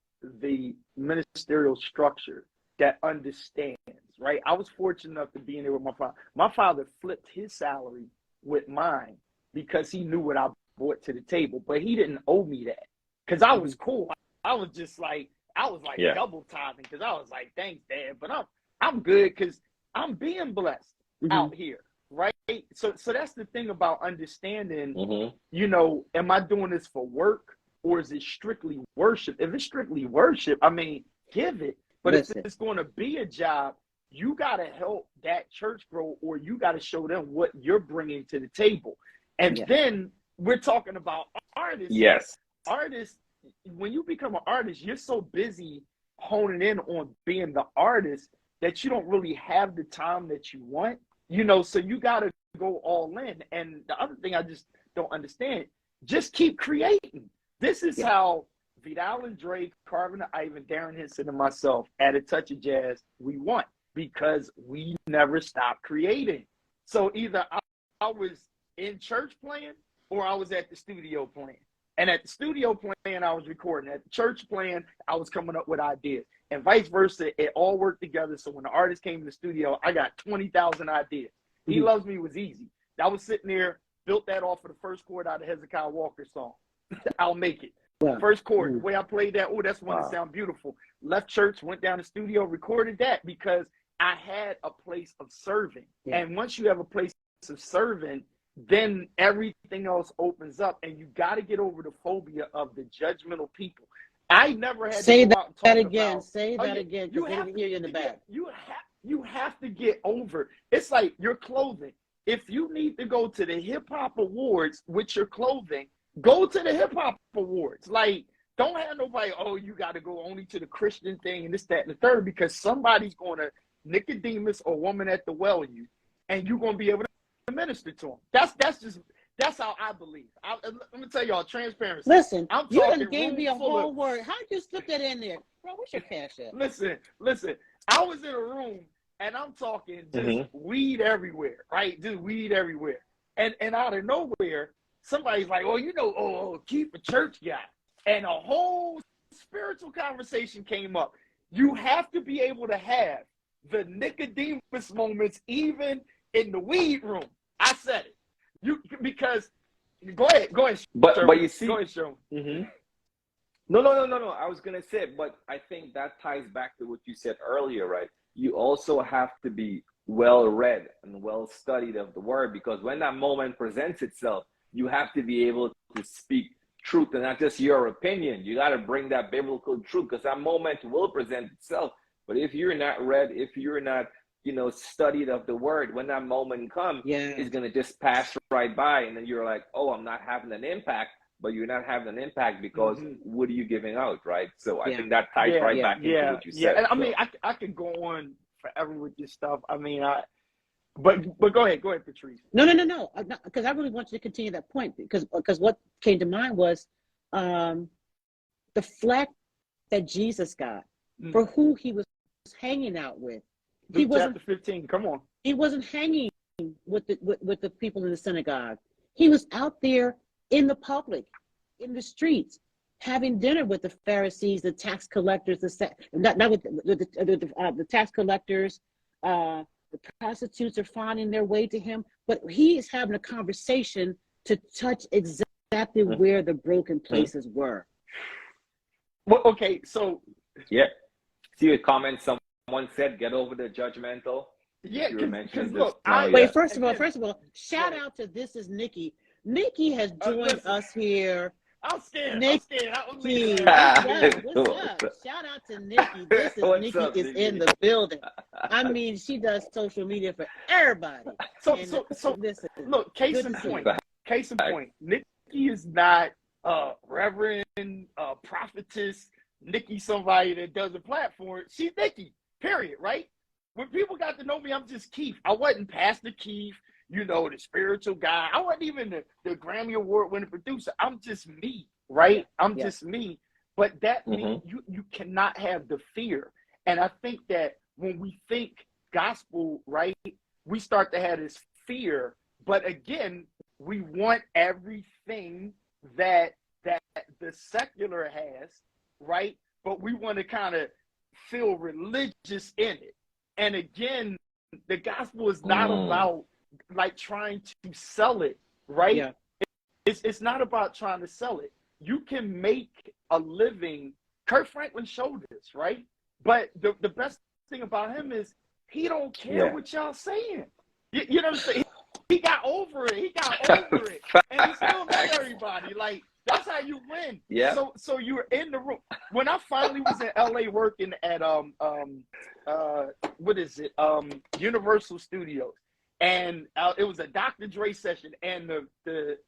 ministerial structure that understands, right? I was fortunate enough to be in there with my father. My father flipped his salary with mine because he knew what I brought to the table, but he didn't owe me that because I was cool. I was just like, double tithing because I was like, thanks, Dad, but I'm good because I'm being blessed out here, right? So that's the thing about understanding, am I doing this for work or is it strictly worship? If it's strictly worship, I mean, give it. But if it's going to be a job, you got to help that church grow, or you got to show them what you're bringing to the table. And then we're talking about artists. Yes. Artists, when you become an artist, you're so busy honing in on being the artist that you don't really have the time that you want, so you got to go all in. And the other thing I just don't understand, just keep creating. This is how Vidal and Drake, Carvin and Ivan, Darren Henson, and myself at A Touch of Jazz, we won because we never stopped creating. So either I was in church playing or I was at the studio playing. And at the studio playing, I was recording. At the church playing, I was coming up with ideas. And vice versa, it all worked together. So when the artist came to the studio, I got 20,000 ideas. He Loves Me was easy. I was sitting there, built that off of the first chord out of Hezekiah Walker's song. I'll Make It. Wow. First chord, the way I played that, that's one that sound beautiful. Left church, went down to the studio, recorded that because I had a place of serving. And once you have a place of serving, then everything else opens up, and you got to get over the phobia of the judgmental people. I never had to go out and talk again. About, say that again. You have to hear you in the back. You have to get over. It's like your clothing. If you need to go to the hip hop awards with your clothing, go to the hip hop awards. Like, don't have nobody, you got to go only to the Christian thing and this, that, and the third, because somebody's going to Nicodemus or Woman at the Well you, and you're going to be able to minister to them. That's how I believe. Let me tell y'all, transparency. Listen, I'm you talking done gave me a whole word. How'd you slip that in there? Bro, what's your cash at? Listen. I was in a room and I'm talking just weed everywhere, right? Just weed everywhere. And out of nowhere, somebody's like, Keith, a church guy. And a whole spiritual conversation came up. You have to be able to have the Nicodemus moments even in the weed room. I said it. Because go ahead. But you see, go ahead, show. No. I was gonna say, but I think that ties back to what you said earlier, right? You also have to be well read and well studied of the word, because when that moment presents itself, you have to be able to speak truth and not just your opinion. You got to bring that biblical truth, because that moment will present itself. But if you're not read, if you're not, studied of the word, when that moment comes, it's going to just pass right by. And then you're like, I'm not having an impact. But you're not having an impact because what are you giving out, right? So I think that ties back into what you said. And I mean, I could go on forever with this stuff. I mean, but go ahead, Patrice. No, because I really want you to continue that point, because what came to mind was the flack that Jesus got for who he was hanging out with. Luke chapter 15. Come on. He wasn't hanging with the people in the synagogue. He was out there in the public, in the streets, having dinner with the Pharisees, the tax collectors, the tax collectors, the prostitutes are finding their way to him, but he is having a conversation to touch exactly where the broken places were. Well, okay, so see a comment someone said, get over the judgmental. Because look, first of all, shout out to This Is Nikki. Nikki has joined us here. I'm scared. Nikki. What's up? Shout out to Nikki. This is Nikki is in the building. I mean, she does social media for everybody. So listen, look, case in point. Nikki is not Reverend, prophetess, Nikki, somebody that does a platform. She's Nikki, period, right? When people got to know me, I'm just Keith. I wasn't Pastor Keith, you know, the spiritual guy. I wasn't even the Grammy Award winning producer. I'm just me, right? I'm just me. But that means you cannot have the fear. And I think that when we think gospel, right, we start to have this fear. But again, we want everything that the secular has, right? But we want to kind of feel religious in it. And again, the gospel is not about like trying to sell it, right? Yeah. It's not about trying to sell it. You can make a living. Kirk Franklin showed this, right? But the best thing about him is he don't care what y'all saying. You know what I'm saying? He got over it. He got over it. And he still met everybody. Like, that's how you win. Yeah. So you were in the room. When I finally was in LA working at what is it? Universal Studios. And it was a Dr. Dre session, and the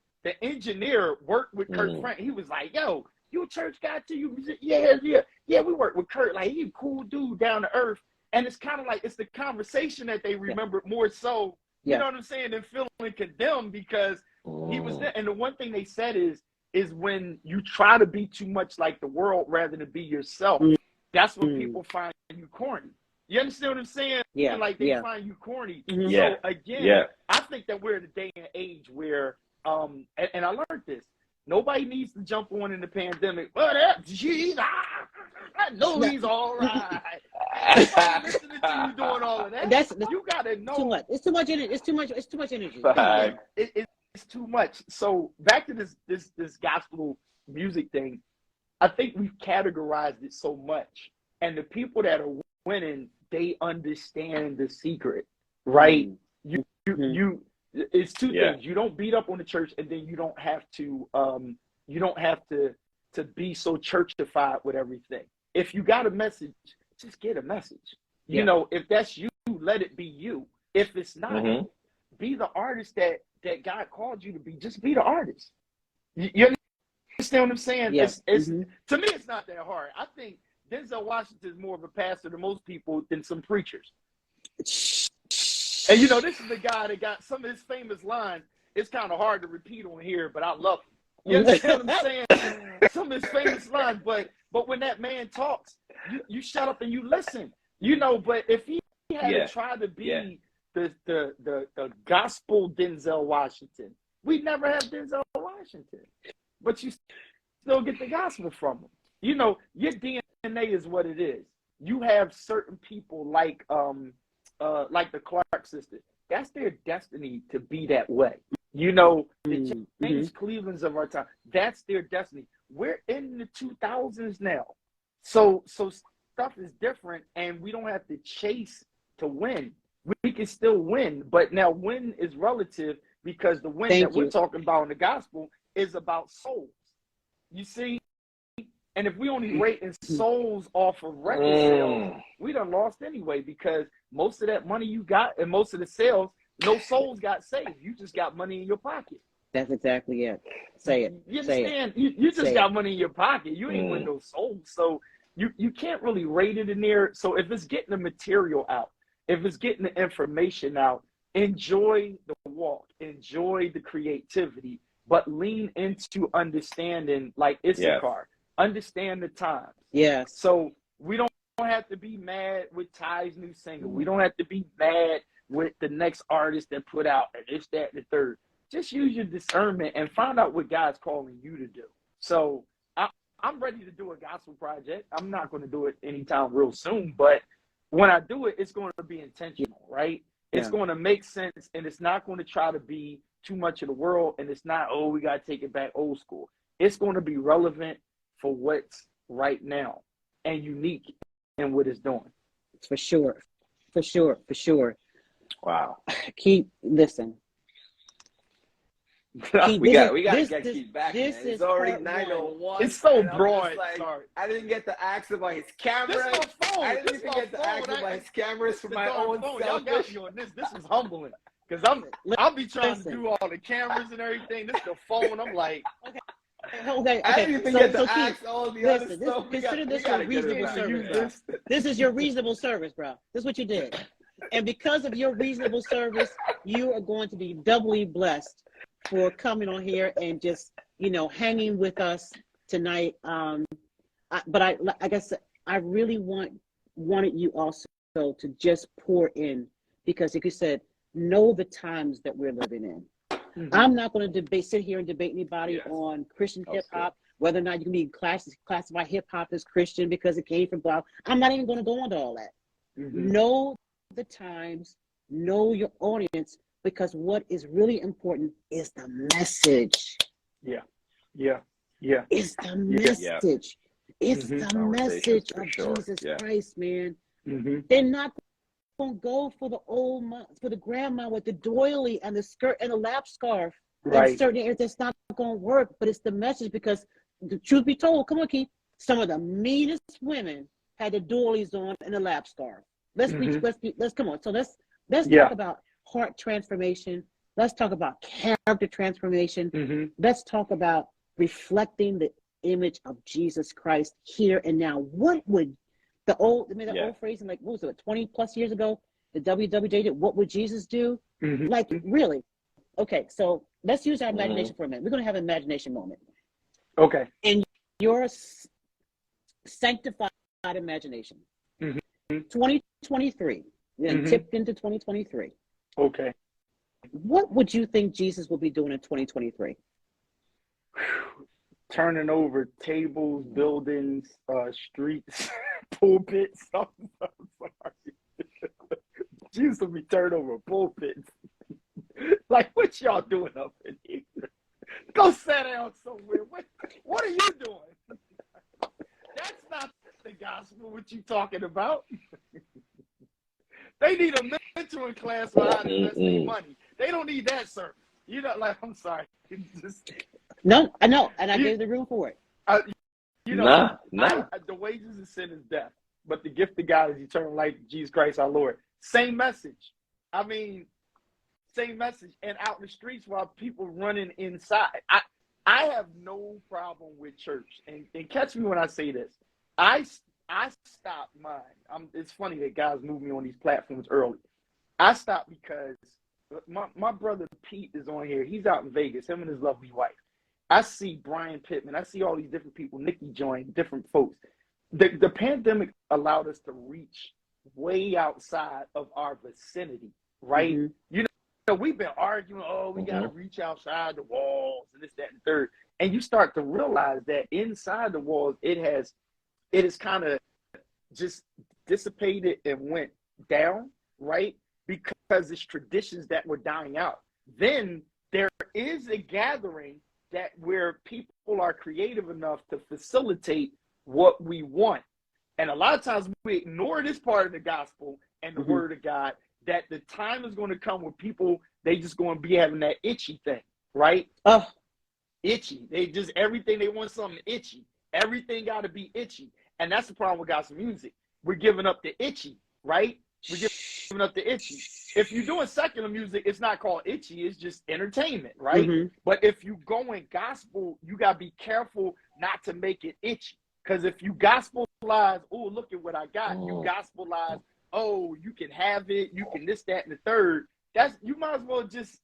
engineer worked with Kirk Frank. He was like, "Yo, you a church guy too? You music? Yeah, we worked with Kurt. Like, he's a cool dude, down to earth." And it's kind of like it's the conversation that they remembered more so. You know what I'm saying? Than feeling condemned because he was there. And the one thing they said is when you try to be too much like the world rather than be yourself, that's when people find you corny. You understand what I'm saying? Yeah. Like they find you corny. Yeah. So again, I think that we're in a day and age where, and I learned this. Nobody needs to jump on in the pandemic. Well, I know he's all right. Everybody listening to you doing all of that. You gotta know. Too much. It's too much energy. It's too much energy. It's too much. So back to this gospel music thing. I think we've categorized it so much, and the people that are winning, they understand the secret, right? It's two things. You don't beat up on the church, and then you don't have to be so churchified with everything. If you got a message, just get a message. You know, if that's you, let it be you. If it's not, be the artist that God called you to be. Just be the artist. You understand what I'm saying? Yeah. It's to me, it's not that hard. I think Denzel Washington is more of a pastor to most people than some preachers. And you know, this is the guy that got some of his famous lines. It's kind of hard to repeat on here, but I love him. You understand what I'm saying? Some of his famous lines, but when that man talks, you shut up and you listen. You know, but if he had to try to be the gospel Denzel Washington, we'd never have Denzel Washington. But you still get the gospel from him. You know, your DNA is what it is. You have certain people like the Clark sisters. That's their destiny to be that way. You know, the James Clevelands of our time, that's their destiny. We're in the 2000s now. So stuff is different, and we don't have to chase to win. We can still win, but now win is relative because the win we're talking about in the gospel is about souls. You see? And if we only rating souls off of record sales, we done lost anyway because most of that money you got and most of the sales, no souls got saved. You just got money in your pocket. That's exactly it. Say it. You understand? You just got money in your pocket. You ain't win no souls. So you can't really rate it in there. So if it's getting the material out, if it's getting the information out, enjoy the walk, enjoy the creativity, but lean into understanding like Issachar. Understand the times. Yes. So we don't have to be mad with Ty's new single. We don't have to be mad with the next artist that put out this, that, and the third. Just use your discernment and find out what God's calling you to do. So I'm ready to do a gospel project. I'm not going to do it anytime real soon, but when I do it, it's going to be intentional, right? It's going to make sense, and it's not going to try to be too much of the world, and it's not, we got to take it back old school. It's going to be relevant for what's right now and unique in what it's doing. For sure. Wow. Keith, listen. Keith, we got to get Keith back. It's already 9:01. It's so broad. Like, I didn't get to ask about his camera. I didn't even get to ask about his cameras for my own self. Y'all got me on this. This is humbling because I'll be trying to do all the cameras and everything. This is the phone. I'm like, Okay, I okay. didn't even get to Keith, ask all the other listen, stuff. consider this we your gotta get it reasonable back. service, bro. This is your reasonable service, bro. This is what you did. And because of your reasonable service, you are going to be doubly blessed for coming on here and just, hanging with us tonight. But like I said, I really wanted you also to just pour in, because like you said, know the times that we're living in. Mm-hmm. I'm not going to sit here and debate anybody on Christian hip hop, whether or not you can be classify hip hop as Christian because it came from blah. I'm not even going to go into all that. Mm-hmm. Know the times, know your audience, because what is really important is the message. It's the message. It's the message of Jesus Christ, man. Mm-hmm. They're not going to go for the grandma with the doily and the skirt and the lap scarf. Right. In certain areas, that's not going to work. But it's the message, because the truth be told, come on, Keith, some of the meanest women had the doilies on and the lap scarf. Let's come on. So let's talk about heart transformation. Let's talk about character transformation. Mm-hmm. Let's talk about reflecting the image of Jesus Christ here and now. What would the old phrasing, like, what was it, 20 plus years ago, the WWJ did, what would Jesus do? Mm-hmm. Like, really? Okay, so let's use our imagination for a minute. We're going to have an imagination moment. Okay. In your sanctified imagination, 2023, then tipped into 2023. Okay. What would you think Jesus will be doing in 2023? Turning over tables, buildings, streets, pulpits. I'm sorry. Jesus will be turning over pulpits. Like, what y'all doing up in here? Go sit down somewhere. What are you doing? That's not the gospel. What you talking about? They need a mentoring class for how to invest their money. They don't need that, sir. I'm sorry. No, I know, and I gave the room for it. The wages of sin is death, but the gift of God is eternal life, Jesus Christ our Lord. Same message. Same message. And out in the streets while people running inside. I have no problem with church. And catch me when I say this. I stopped mine. It's funny that guys move me on these platforms early. I stopped because my brother Pete is on here. He's out in Vegas, him and his lovely wife. I see Brian Pittman. I see all these different people, Nikki joined, different folks. The pandemic allowed us to reach way outside of our vicinity, right? Mm-hmm. We've been arguing, we got to reach outside the walls and this, that, and the third. And you start to realize that inside the walls, it is kind of just dissipated and went down, right? Because it's traditions that were dying out. Then there is a gathering that where people are creative enough to facilitate what we want. And a lot of times we ignore this part of the gospel and the word of God, that the time is going to come where people, they just going to be having that itchy thing, right? Itchy. They just, everything, they want something itchy. Everything got to be itchy. And that's the problem with gospel music. We're giving up the itchy, right? We're giving up the itchy. If you're doing secular music, it's not called itchy. It's just entertainment, right? Mm-hmm. But if you go in gospel, you got to be careful not to make it itchy. Because if you gospelize, oh, look at what I got. You gospelize, oh, you can have it. You can this, that, and the third. You might as well just,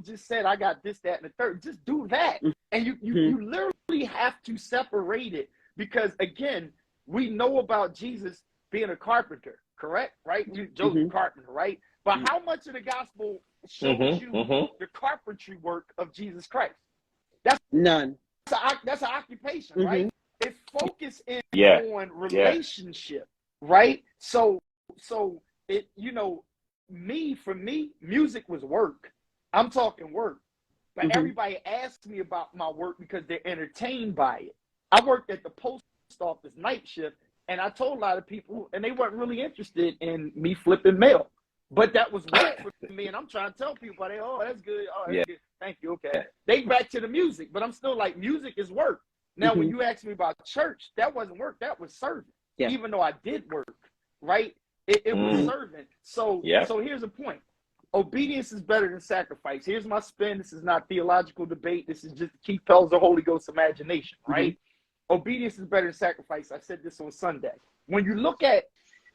just said, I got this, that, and the third. Just do that. And you literally have to separate it. Because, again, we know about Jesus being a carpenter, correct? Right? Joseph Carpenter, right? But how much of the gospel shows you the carpentry work of Jesus Christ? That's none. That's an occupation, right? It focuses on relationship, right? So it, for me, music was work. I'm talking work. But everybody asks me about my work because they're entertained by it. I worked at the post office night shift, and I told a lot of people, and they weren't really interested in me flipping mail. But that was work for me, and I'm trying to tell people, that's good. Oh, that's good. Thank you. Okay. They back to the music, but I'm still like, music is work. Now, when you ask me about church, that wasn't work. That was serving. Even though I did work, right? It was serving. So here's the point. obedience is better than sacrifice. Here's my spin. This is not theological debate. This is just Keith Pelzer Holy Ghost imagination, right? Obedience is better than sacrifice. I said this on Sunday. When you look at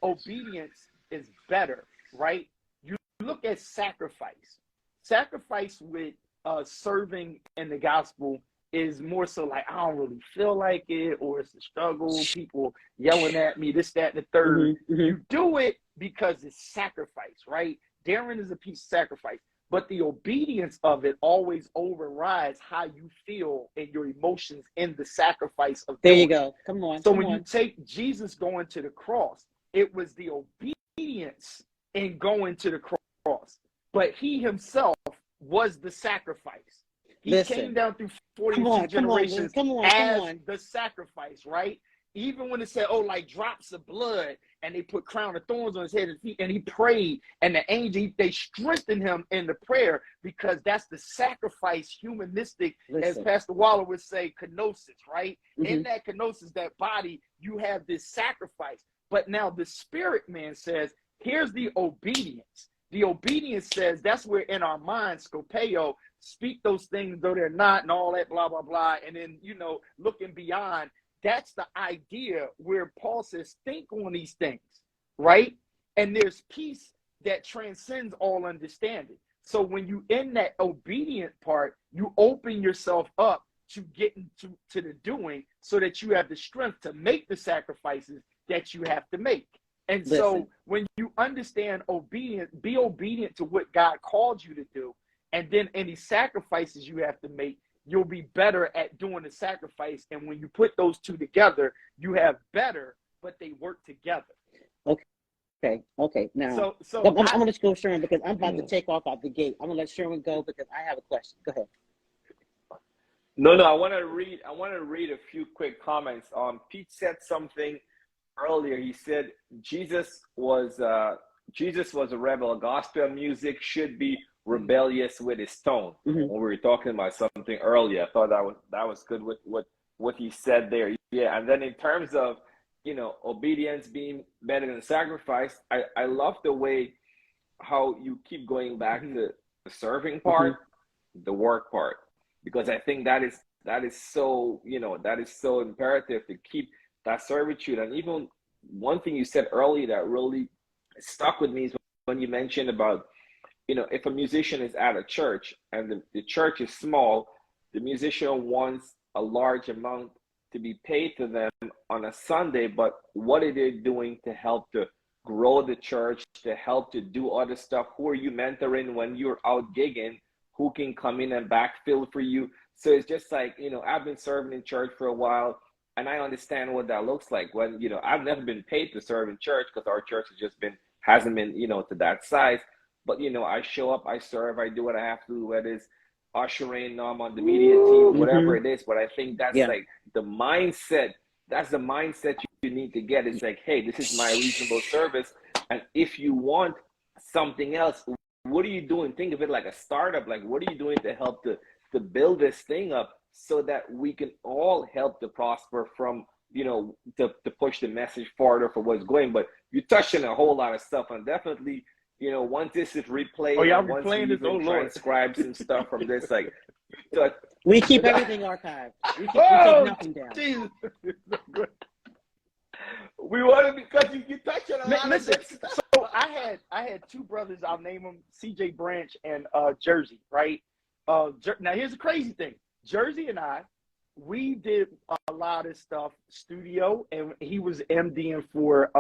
obedience is better, right? You look at sacrifice. Sacrifice with serving in the gospel is more so like, I don't really feel like it, or it's a struggle, people yelling at me, this, that, and the third. You do it because it's sacrifice, right? Daring is a piece of sacrifice, but the obedience of it always overrides how you feel and your emotions in the sacrifice of there you go. Come on. So when you take Jesus going to the cross, it was the obedience in going to the cross, but he himself was the sacrifice. He came down through 42 generations as the sacrifice, right? Even when it said, oh, like drops of blood, and they put crown of thorns on his head and feet, and he prayed, and the angel, they strengthened him in the prayer, because that's the sacrifice, humanistic, as Pastor Waller would say, kenosis, right? In that kenosis, that body, you have this sacrifice. But now the spirit man says, here's the obedience. The obedience says, that's where in our minds, scopeo, speak those things though they're not, and all that, blah, blah, blah. And then, you know, looking beyond, that's the idea where Paul says, think on these things, right? And there's peace that transcends all understanding. So when you in that obedient part, you open yourself up to getting to the doing, so that you have the strength to make the sacrifices that you have to make. And so when you understand obedience, be obedient to what God called you to do, and then any sacrifices you have to make, you'll be better at doing the sacrifice. And when you put those two together, you have better, but they work together. Okay. Now, so I'm going to just go Sherman, because I'm about to take off out the gate. I'm going to let Sherman go because I have a question. Go ahead. No, I want to read a few quick comments. Pete said something earlier. He said Jesus was a rebel. Gospel music should be rebellious with his tone. When we were talking about something earlier, I thought that was good with what he said there. Yeah, and then in terms of, you know, obedience being better than sacrifice, I love the way how you keep going back to the serving part, the work part, because I think that is so, you know, that is so imperative to keep that servitude. And even one thing you said earlier that really stuck with me is when you mentioned about, you know, if a musician is at a church and the church is small, the musician wants a large amount to be paid to them on a Sunday, but what are they doing to help to grow the church, to help to do other stuff? Who are you mentoring when you're out gigging? Who can come in and backfill for you? So it's just like, you know, I've been serving in church for a while, and I understand what that looks like. When, you know, I've never been paid to serve in church because our church hasn't been, you know, to that size. But, you know, I show up, I serve, I do what I have to do, whether it's ushering, I'm on the media team, whatever it is. But I think that's like the mindset. That's the mindset you need to get. It's like, hey, this is my reasonable service. And if you want something else, what are you doing? Think of it like a startup. Like, what are you doing to help to build this thing up so that we can all help to prosper from, you know, to push the message farther for what's going. But you touched on a whole lot of stuff, and definitely, you know, once this is replayed, once we even transcribe some stuff from this, like, we keep everything archived. We take nothing down. Jesus. We want to, because you touch on a lot of this stuff. So I had two brothers. I'll name them CJ Branch and Jersey, right? Now here's the crazy thing. Jersey and I, we did a lot of stuff studio, and he was MDing for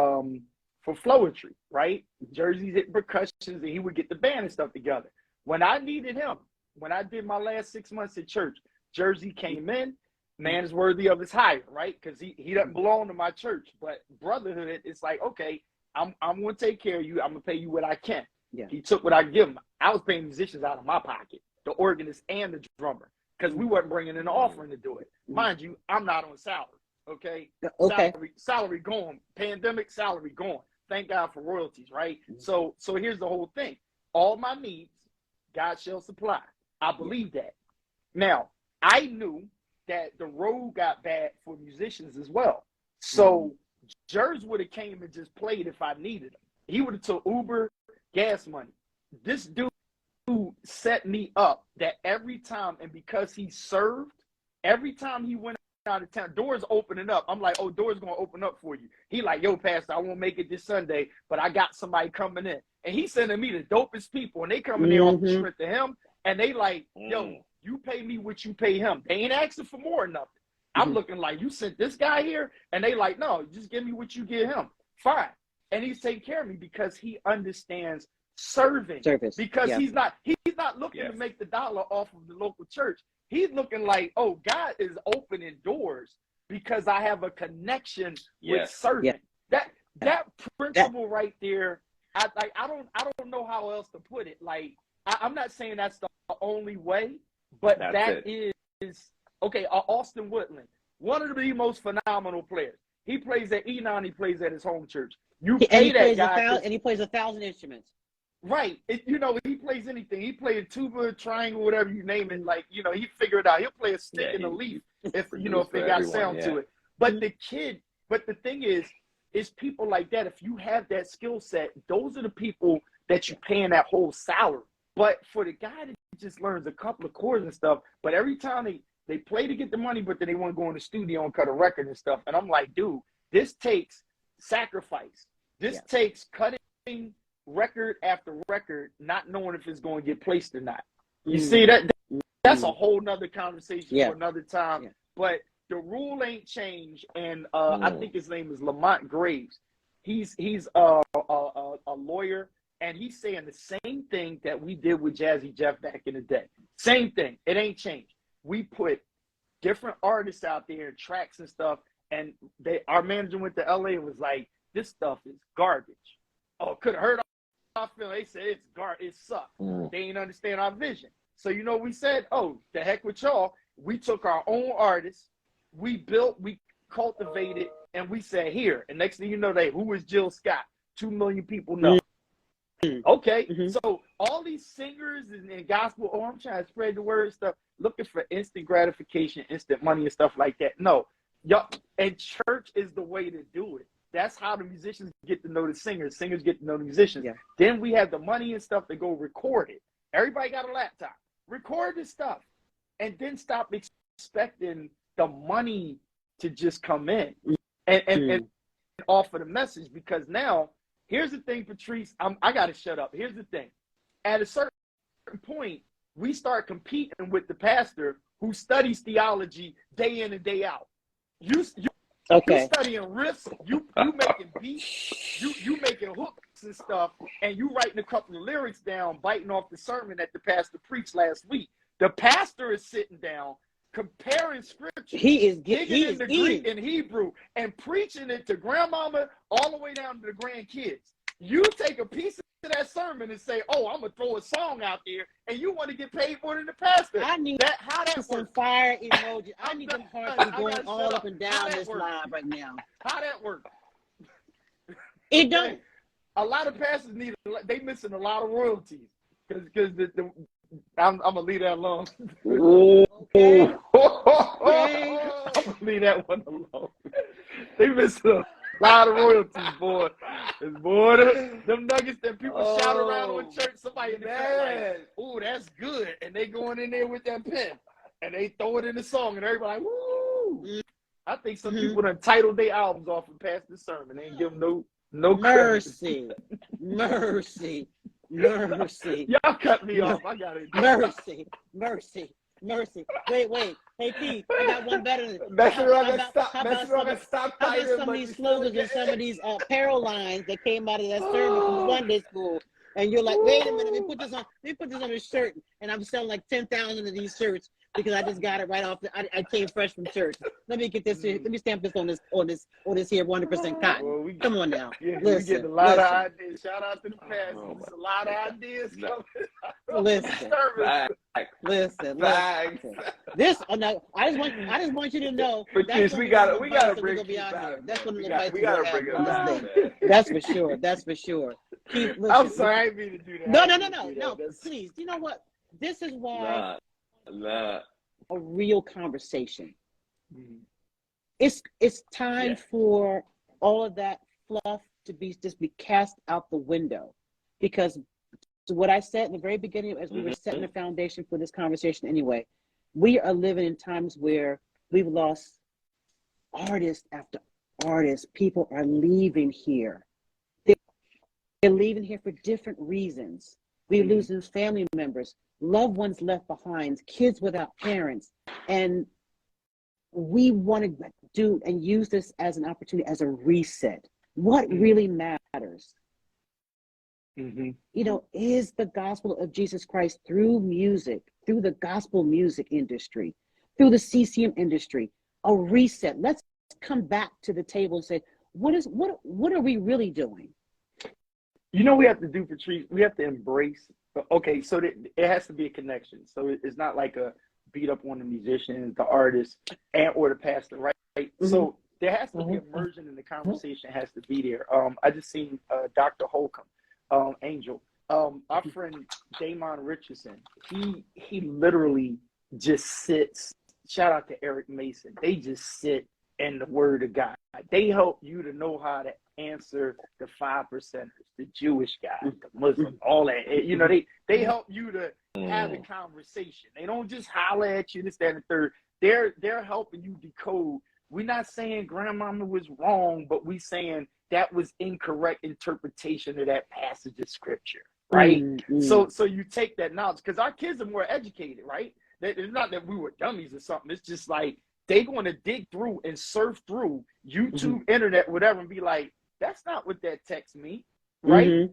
Floetry, right? Jersey's at percussions, and he would get the band and stuff together. When I needed him, when I did my last 6 months at church, Jersey came in. Man is worthy of his hire, right? Because he doesn't belong to my church. But brotherhood, it's like, okay, I'm going to take care of you. I'm going to pay you what I can. Yeah. He took what I give him. I was paying musicians out of my pocket, the organist and the drummer, because we weren't bringing in an offering to do it. Mind you, I'm not on salary, okay? Salary gone. Pandemic, salary gone. Thank God for royalties, right? So here's the whole thing. All my needs, God shall supply. I believe that. Now, I knew that the road got bad for musicians as well. So Jers would have came and just played if I needed him. He would have took Uber, gas money. this dude set me up that every time, and because he served, every time he went out of town, doors opening up. I'm like, oh, doors gonna open up for you. He like, yo, Pastor, I won't make it this Sunday, but I got somebody coming in. And he's sending me the dopest people, and they coming there off the strength to him, and they like, yo, you pay me what you pay him. They ain't asking for more or nothing. I'm looking like, you sent this guy here? And they like, no, just give me what you give him. Fine. And he's taking care of me because he understands serving. Service. Because he's not looking to make the dollar off of the local church. He's looking like, oh, God is opening doors because I have a connection with serving. That principle right there, I don't know how else to put it. Like, I'm not saying that's the only way, but that is okay. Austin Woodland, one of the most phenomenal players. He plays at Enon. He plays at his home church. You pay that guy, and he plays 1,000 instruments. Right. He plays anything. He plays tuba, triangle, whatever you name it. Like, he figure it out. He'll play a stick and a leaf if they got sound to it. But the thing is people like that, if you have that skill set, those are the people that you're paying that whole salary. But for the guy that just learns a couple of chords and stuff, but every time they play to get the money, but then they want to go in the studio and cut a record and stuff. And I'm like, dude, this takes sacrifice. This takes cutting record after record, not knowing if it's going to get placed or not. You see, that's a whole nother conversation for another time. But the rule ain't changed. And I think his name is Lamont Graves. He's a lawyer, and he's saying the same thing that we did with Jazzy Jeff back in the day. Same thing. It ain't changed. We put different artists out there and tracks and stuff, and our manager went to LA and was like, this stuff is garbage. Oh, could have hurt our feeling. They said it's garbage. It sucked. They ain't understand our vision. So, we said, oh, the heck with y'all. We took our own artists. We built, we cultivated, and we said, here. And next thing you know, who is Jill Scott? 2 million people know. Okay, so all these singers and gospel, I'm trying to spread the word and stuff, looking for instant gratification, instant money and stuff like that. No, y'all, and church is the way to do it. That's how the musicians get to know the singers. Singers get to know the musicians. Then we have the money and stuff to go record it. Everybody got a laptop. Record this stuff. And then stop expecting the money to just come in and offer the message. Because now, here's the thing, Patrice. I got to shut up. Here's the thing. At a certain point, we start competing with the pastor who studies theology day in and day out. You studying riffs, you making beats, you making hooks and stuff, and you writing a couple of lyrics down, biting off the sermon that the pastor preached last week. The pastor is sitting down, comparing scripture. He is digging in the Greek and Hebrew and preaching it to grandmama all the way down to the grandkids. You take a piece of that sermon and say, oh, I'm going to throw a song out there, and you want to get paid more than the pastor. I need how that some work? fire emoji. I need them hearts to be going all up and down this live right now. How that work? It don't. A lot of pastors they missing a lot of royalties because I'm going to leave that alone. Okay. I'm going to leave that one alone. They missing a lot of royalties, boy. Them nuggets that people shout around on church, somebody in the car like, ooh, that's good. And they going in there with that pen and they throw it in the song and everybody like, woo. I think some people done titled their albums off and passed the sermon. They ain't give them no mercy. Mercy. Mercy. Y'all cut me off. I got it. Mercy. Wait. Hey, Keith, I got one better than Stop how about some of these slogans and some of these apparel lines that came out of that sermon from Sunday school? And you're like, wait a minute, let me put this on a shirt, and I'm selling like 10,000 of these shirts because I just got it right off. I came fresh from church. Let me get this here. Let me stamp this on this here 100% cotton. Well, come on now. Yeah, we getting a lot of ideas. Shout out to the past. There's a lot of ideas coming. Listen. This. No, I just want you to know. Patrice, we gotta bring it back. here. That's when we gotta bring it back. That's for sure. Keith, listen. I'm sorry, I didn't mean to do that. No. Please. You know what? This is why a real conversation. It's time for all of that fluff to be cast out the window, because what I said in the very beginning as we were setting the foundation for this conversation anyway. We are living in times where we've lost artist after artist. People are leaving here. They're leaving here for different reasons. We're losing family members, loved ones left behind, kids without parents. And we want to do and use this as an opportunity, as a reset. What really matters, you know, is the gospel of Jesus Christ through music, through the gospel music industry, through the CCM industry, a reset. Let's come back to the table and say, what are we really doing? You know, we have to do, Patrice, we have to embrace, okay, so that it has to be a connection. So it's not like a beat up on the musicians, the artists, and or the pastor, right? So there has to be immersion in the conversation, has to be there. I just seen Dr. Holcomb, Angel. Our friend Damon Richardson, he literally just sits, shout out to Eric Mason, they just sit in the word of God. They help you to know how to answer the 5%ers, the Jewish guys, the Muslim, all that. You know, they help you to have a conversation. They don't just holler at you, this, that, and the third. They're helping you decode. We're not saying grandmama was wrong, but we saying that was incorrect interpretation of that passage of scripture, right? So you take that knowledge, because our kids are more educated, right? It's not that we were dummies or something. It's just like they're going to dig through and surf through YouTube, internet, whatever, and be like, that's not what that text means, right?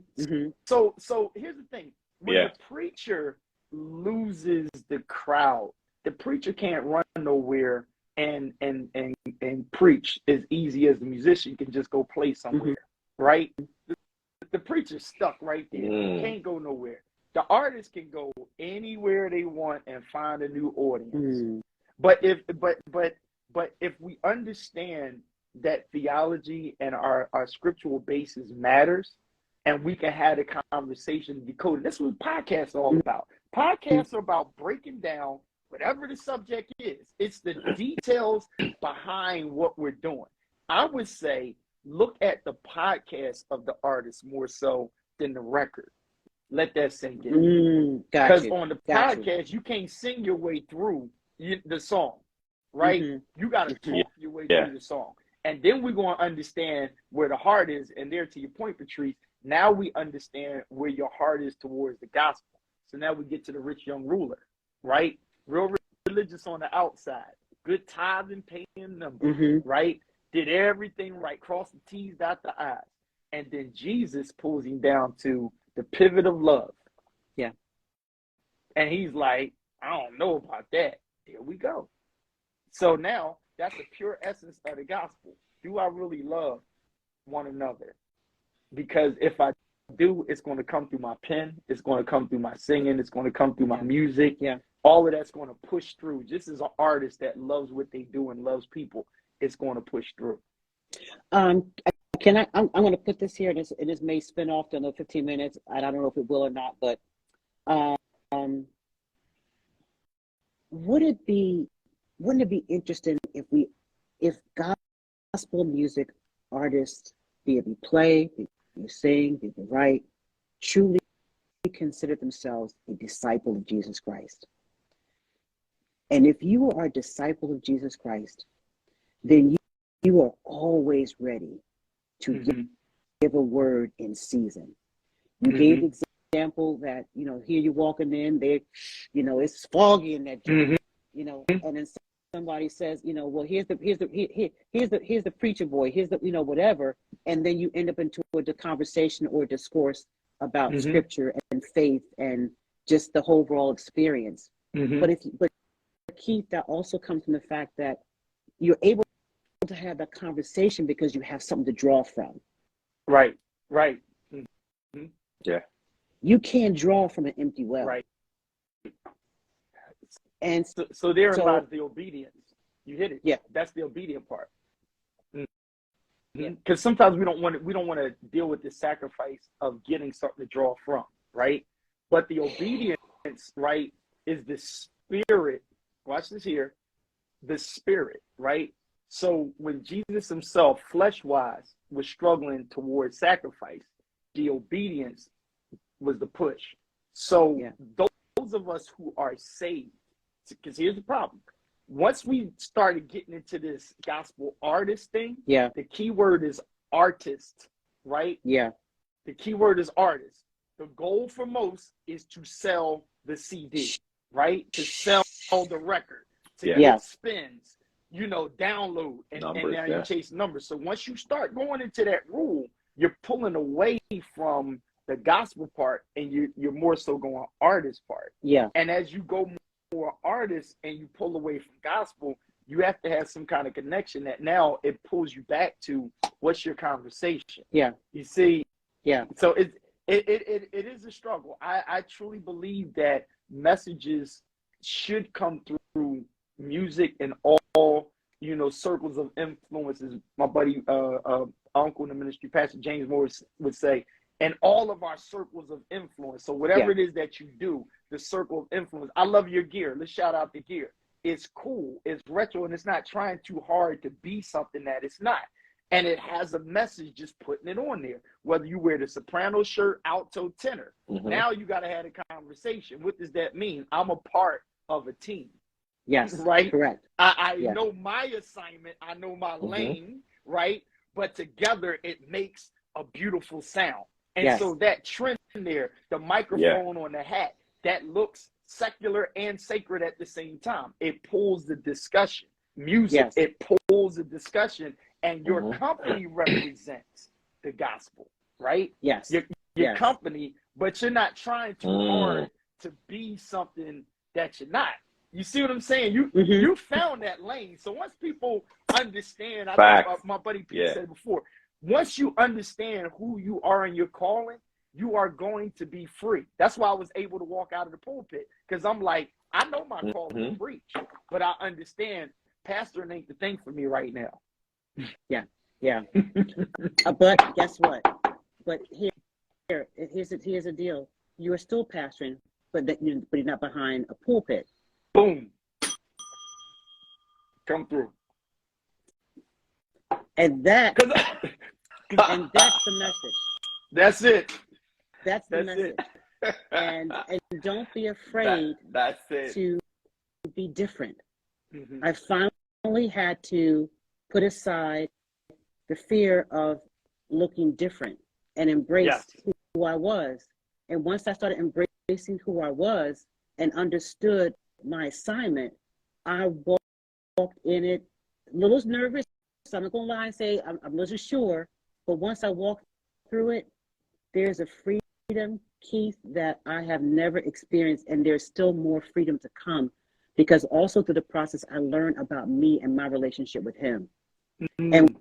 So here's the thing. When the preacher loses the crowd, the preacher can't run nowhere and preach as easy as the musician can just go play somewhere, right? The preacher's stuck right there. He can't go nowhere. The artist can go anywhere they want and find a new audience. But if we understand that theology and our scriptural basis matters, and we can have a conversation decoded. That's what podcasts are all about. Podcasts are about breaking down whatever the subject is. It's the details behind what we're doing. I would say look at the podcast of the artist more so than the record. Let that sink in. Because on the podcast, you can't sing your way through the song, right? You got to talk your way through the song. And then we're going to understand where the heart is. And there, to your point, Patrice, now we understand where your heart is towards the gospel. So now we get to the rich young ruler, right? Real religious on the outside, good tithing, paying numbers, right? Did everything right, crossed the T's, dot the I's. And then Jesus pulls him down to the pivot of love. Yeah. And he's like, I don't know about that. Here we go. So now that's the pure essence of the gospel. Do I really love one another? Because if I do, it's going to come through my pen. It's going to come through my singing. It's going to come through my music. All of that's going to push through. Just as an artist that loves what they do and loves people, it's going to push through. I'm going to put this here, and this may spin off to another 15 minutes. I don't know if it will or not, but wouldn't it be interesting if gospel music artists, be it we play, be we sing, be we write, truly consider themselves a disciple of Jesus Christ? And if you are a disciple of Jesus Christ, then you are always ready to give a word in season. You gave the example that, you know, here you're walking in, it's foggy in that joint, and then somebody says, well, here's the preacher boy, here's the, whatever, and then you end up into a conversation or a discourse about scripture and faith and just the whole overall experience. But Keith, that also comes from the fact that you're able to have that conversation because you have something to draw from. Right. Yeah. You can't draw from an empty well. Right. And so there lies the obedience. You hit it. Yeah. That's the obedient part. Because sometimes we don't want to deal with the sacrifice of getting something to draw from, right? But the obedience, right, is the spirit. Watch this here. The spirit, right? So when Jesus himself, flesh-wise, was struggling towards sacrifice, the obedience was the push. So those of us who are saved, because here's the problem. Once we started getting into this gospel artist thing, the key word is artist, right? Yeah. The key word is artist. The goal for most is to sell the CD, right? To sell the record, to get spins, you know, download, and now you chase numbers. So once you start going into that rule, you're pulling away from the gospel part, and you're more so going artist part. Yeah. And as you go more artist and you pull away from gospel, you have to have some kind of connection that now it pulls you back to what's your conversation. Yeah. You see? Yeah. So it is a struggle. I truly believe that messages should come through music and all, you know, circles of influences. My buddy, uncle in the ministry, Pastor James Morris, would say, and all of our circles of influence. So whatever it is that you do, the circle of influence. I love your gear. Let's shout out the gear. It's cool. It's retro, and it's not trying too hard to be something that it's not. And it has a message just putting it on there. Whether you wear the soprano shirt, alto, tenor. Now you got to have a conversation. What does that mean? I'm a part of a team. Yes. Right? Correct. I know my assignment. I know my lane, right? But together it makes a beautiful sound. And so that trend there, the microphone on the hat, that looks secular and sacred at the same time. It pulls the discussion. Music, it pulls the discussion, and your company represents the gospel, right? Yes. Your company, but you're not trying too hard to be something that you're not. You see what I'm saying? You found that lane. So once people understand, I know my buddy Pete said before, once you understand who you are in your calling, you are going to be free. That's why I was able to walk out of the pulpit, because I'm like, I know my calling to preach, but I understand pastoring ain't the thing for me right now. Yeah. But guess what? But here's the deal. You are still pastoring, but you're not behind a pulpit. Boom. Come through. And that's the message. That's it. That's the message. And don't be afraid to be different. I finally had to put aside the fear of looking different and embrace who I was. And once I started embracing who I was and understood my assignment, I walked in it a little nervous. So I'm not going to lie and say I wasn't sure. But once I walked through it, there's a freedom, Keith, that I have never experienced. And there's still more freedom to come, because also through the process, I learned about me and my relationship with him. And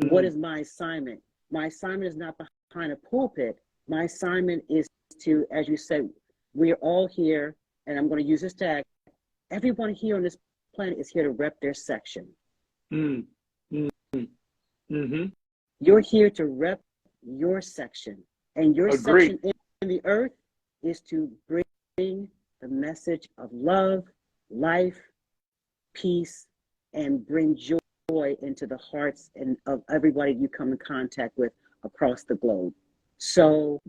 what is my assignment? My assignment is not behind a pulpit. My assignment is to, as you said, we're all here, and I'm going to use this tag. Everyone here on this planet is here to rep their section. You're here to rep your section. And your section in the earth is to bring the message of love, life, peace, and bring joy into the hearts of everybody you come in contact with across the globe. So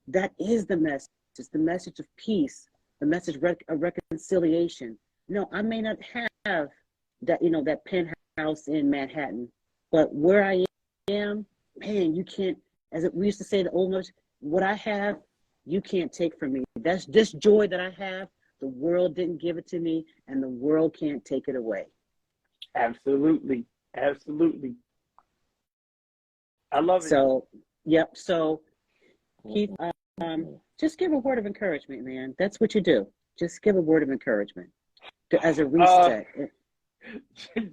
that is the message. It's the message of peace, the message of reconciliation. No, I may not have that, that penthouse in Manhattan, but where I am, man, you can't, as we used to say, the old notes, what I have, you can't take from me. That's this joy that I have. The world didn't give it to me, and the world can't take it away. Absolutely. I love it. So, So, Keith, just give a word of encouragement, man. That's what you do. Just give a word of encouragement as a reset.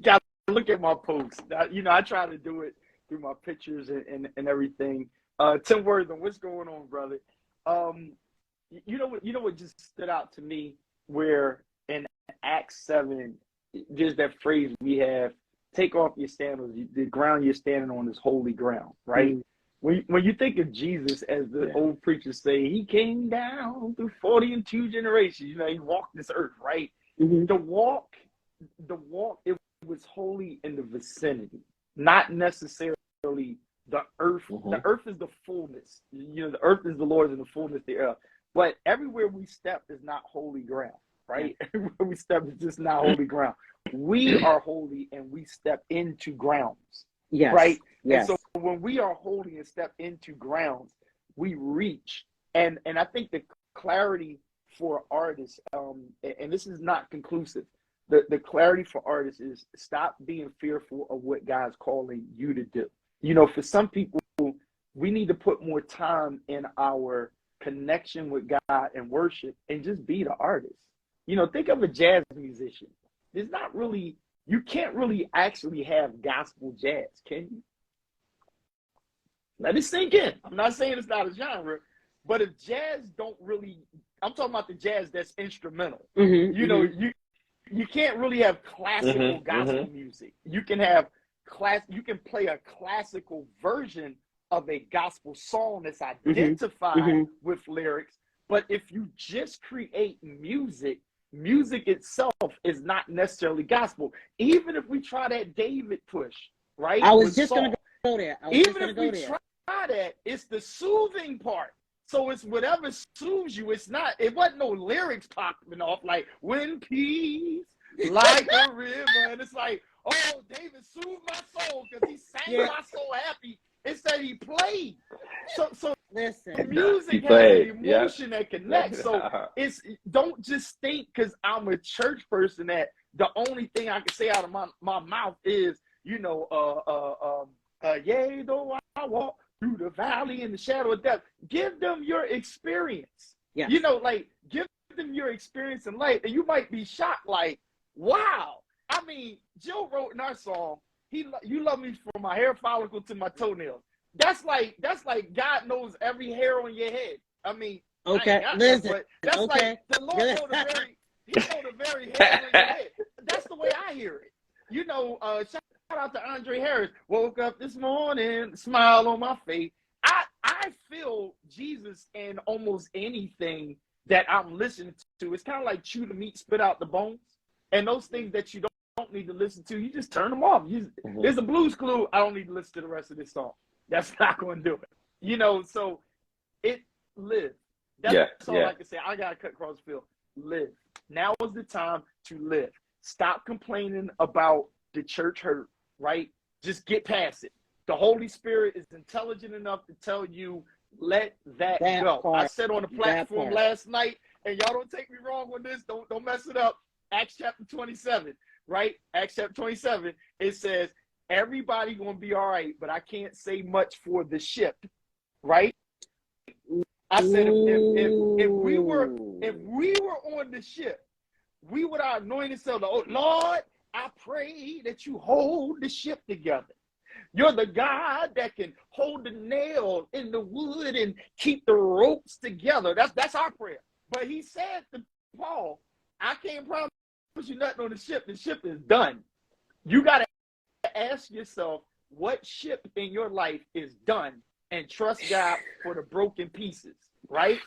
Got to look at my posts. I try to do it through my pictures and everything. Tim Worthing, what's going on, brother? You know what just stood out to me, where in Acts 7, there's that phrase we have, take off your sandals, the ground you're standing on is holy ground, right? When you think of Jesus, as the old preachers say, he came down through 40 and 2 generations, he walked this earth, right? The walk, it was holy in the vicinity, not necessarily the earth. The earth is the fullness. The earth is the Lord's and the fullness thereof. But everywhere we step is not holy ground, right? Everywhere we step is just not holy ground. We are holy and we step into grounds, right? Yes. And so when we are holy and step into grounds, we reach. And I think the clarity for artists, and this is not conclusive, the clarity for artists is stop being fearful of what God's calling you to do. You know, for some people, we need to put more time in our connection with God and worship and just be the artist. You know, think of a jazz musician. There's not really, you can't really actually have gospel jazz, can you? Let it sink in. I'm not saying it's not a genre, but if jazz don't really, I'm talking about the jazz that's instrumental. You know, you can't really have classical gospel music. You can have you can play a classical version of a gospel song that's identified with lyrics, but if you just create music, music itself is not necessarily gospel. Even if we try that David push, right? I was just going to go there. Even if we try that, it's the soothing part. So it's whatever soothes you. It wasn't no lyrics popping off like "When peace like a river," and it's like, oh, David soothed my soul because he sang my soul happy. It said he played. So listen, music has an emotion that connects. So don't just think because I'm a church person that the only thing I can say out of my mouth is, you know, yea, though I walk through the valley in the shadow of death. Give them your experience. Yes. You know, like give them your experience in life, and you might be shocked, like, wow. I mean, Joe wrote in our song, "You love me from my hair follicle to my toenails." That's like God knows every hair on your head. I mean, okay, listen, but that's like the Lord know the very hair on your head. That's the way I hear it. You know, shout out to Andre Harris. Woke up this morning, smile on my face. I feel Jesus in almost anything that I'm listening to. It's kind of like chew the meat, spit out the bones, and those things that you don't need to listen to, you just turn them off. There's a Blues Clue. I don't need to listen to the rest of this song. That's not going to do it. You know, so live. That's all I can say. I got to cut across the field. Live. Now is the time to live. Stop complaining about the church hurt, right? Just get past it. The Holy Spirit is intelligent enough to tell you, let that go. Part, I said on the platform last night, and y'all don't take me wrong on this. Don't mess it up. Acts chapter 27. Right? Acts chapter 27, it says, everybody gonna be all right, but I can't say much for the ship, right? I said if we were on the ship, we would our anointed self, oh Lord, I pray that you hold the ship together. You're the God that can hold the nail in the wood and keep the ropes together. That's our prayer. But he said to Paul, I can't promise you nothing on the ship. The ship is done. You got to ask yourself what ship in your life is done and trust God for the broken pieces, right?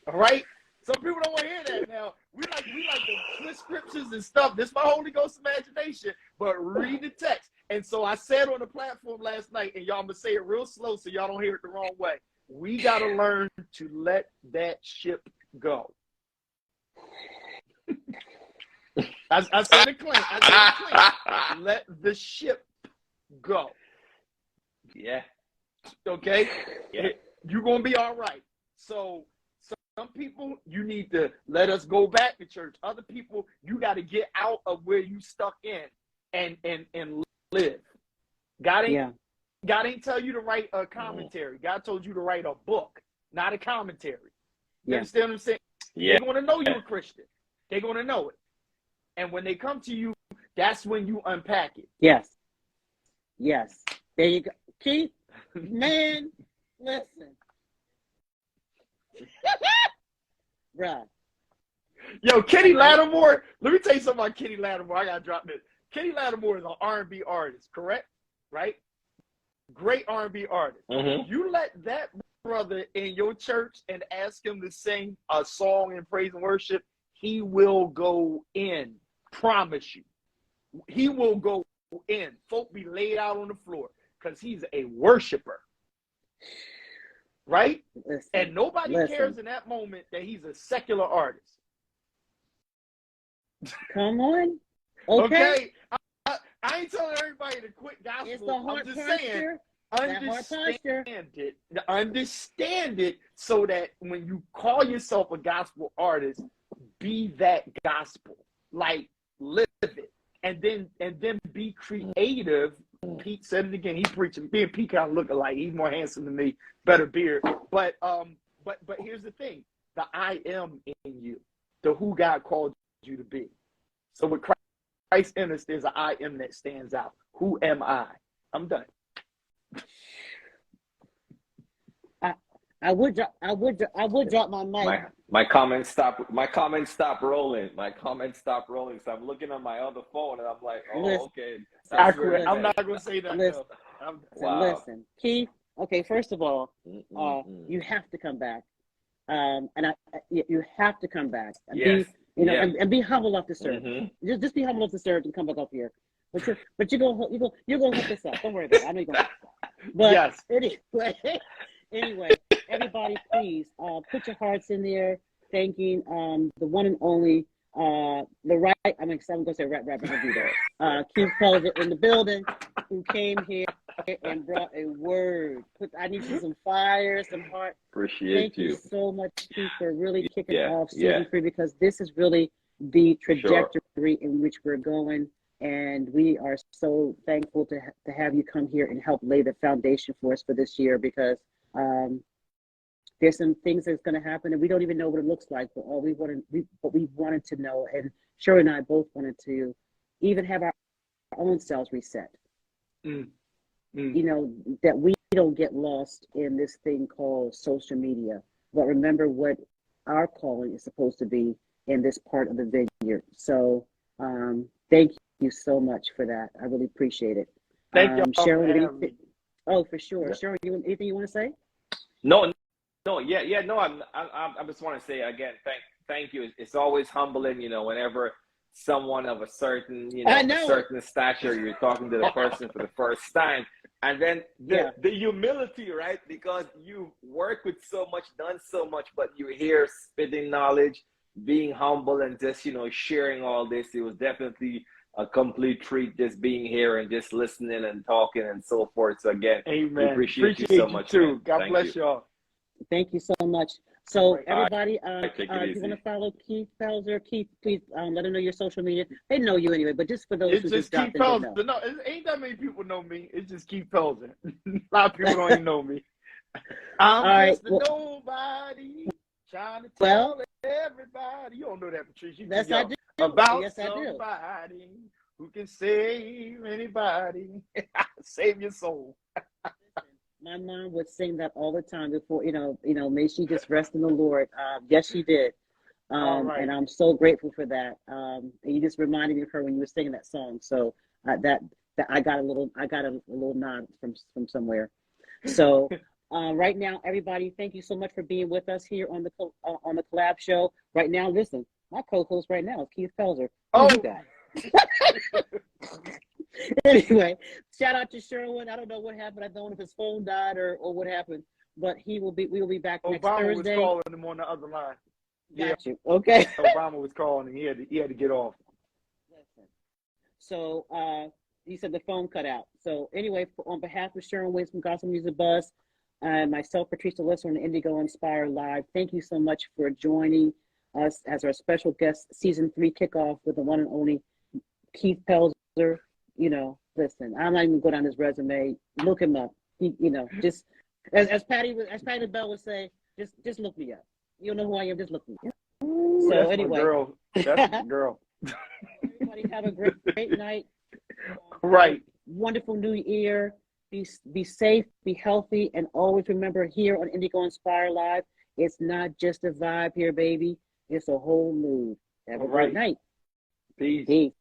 All right? Some people don't want to hear that now. We like to twist scriptures and stuff. This is my Holy Ghost imagination, but read the text. And so I said on the platform last night, and y'all, I'm going to say it real slow so y'all don't hear it the wrong way. We got to learn to let that ship go. I said it clean. Let the ship go. Yeah. Okay? Yeah. You're going to be all right. So some people, you need to let us go back to church. Other people, you got to get out of where you stuck in and live. God ain't tell you to write a commentary. God told you to write a book, not a commentary. You understand what I'm saying? Yeah. They're going to know you're a Christian. They're going to know it. And when they come to you, that's when you unpack it. Yes. There you go. Keith, man, listen. Bruh. Yo, Kenny Lattimore, let me tell you something about Kenny Lattimore. I got to drop this. Kenny Lattimore is an R&B artist, correct? Right? Great R&B artist. You let that brother in your church and ask him to sing a song in praise and worship, he will go in. Promise you. He will go in. Folk be laid out on the floor because he's a worshiper. right? Listen, And nobody listen. cares in that moment that he's a secular artist. Come on. Okay. I ain't telling everybody to quit gospel. It's the heart I'm just posture. saying, understand it so that when you call yourself a gospel artist, be that gospel. Like, live it. And then be creative. Pete said it again. He's preaching. Me and Pete kind of look alike. He's more handsome than me, better beard. But here's the thing: the I am in you, the who God called you to be. So with Christ in us, there's an I am that stands out. Who am I? I'm done. I would drop my mic. My comments stop rolling. So I'm looking on my other phone and I'm like, oh, Listen, okay. I'm not gonna say that. Listen, Wow. listen, Keith. Okay, first of all, you have to come back, and you have to come back. And yes. and be humble enough to serve. Just be humble enough to serve and come back up here. But you're gonna hook this up. Don't worry about it. I know you're gonna. But yes. Anyway, everybody, please put your hearts in there, thanking the one and only I'm gonna say rap, but I'm gonna do that. Keith Pelzer in the building, who came here and brought a word. I need some fire, some heart. Appreciate you. Thank you so much, Keith, for really kicking off season 3, because this is really the trajectory in which we're going. And we are so thankful to have you come here and help lay the foundation for us for this year, because there's some things that's going to happen and we don't even know what it looks like, but we wanted to know, and Shirley and I both wanted to even have our own selves reset. You know, that we don't get lost in this thing called social media, but remember what our calling is supposed to be in this part of the vineyard. So thank you so much for that. I really appreciate it. Thank you, Cheryl. Oh, for sure. Yeah. Cheryl, anything you want to say? No. I just want to say again, thank you. It's always humbling, you know, whenever someone of a certain, a certain stature, you're talking to the person for the first time, and then the humility, right? Because you work with so much, done so much, but you're here spitting knowledge, being humble, and just sharing all this. It was definitely a complete treat just being here and just listening and talking and so forth. So again, amen. We appreciate you so much too. Man. God bless y'all. Thank you so much. So everybody, if you want to follow Keith Pelzer, Keith, please let them know your social media. They know you anyway, but just for those who just dropped in, Pelzer. No, ain't that many people know me. It's just Keith Pelzer. A lot of people don't even know me. I'm just nobody trying to tell everybody. You don't know that, Patrice. I do. About somebody who can save anybody. Save your soul. My mom would sing that all the time before, may she just rest in the Lord. Yes, she did. And I'm so grateful for that. And you just reminded me of her when you were singing that song. So that I got a little nod from somewhere. So right now, everybody, thank you so much for being with us here on the Collab Show. Right now, listen, my co-host right now is Keith Pelzer. Oh, you guys. Anyway, shout out to Sherwin. I don't know what happened. I don't know if his phone died or what happened, but we will be back next Thursday. Obama was calling him on the other line. Got you. Okay. Obama was calling and he had to get off. Listen. So he said the phone cut out. So anyway, on behalf of Sharon Wins from Gospel Music Buzz and myself, Patrice Lesser on the Indigo Inspire Live, thank you so much for joining us as our special guest season 3 kickoff with the one and only Keith Pelzer. Listen, I'm not even going down his resume. Look him up. Just as Patty LaBelle would say, just look me up. You don't know who I am, just look me up. So that's anyway, my girl. That's my girl. Everybody have a great night. Right. Wonderful new year. Be safe, be healthy, and always remember here on Indigo Inspire Live, it's not just a vibe here, baby. It's a whole mood. Have a great night. Peace. Peace.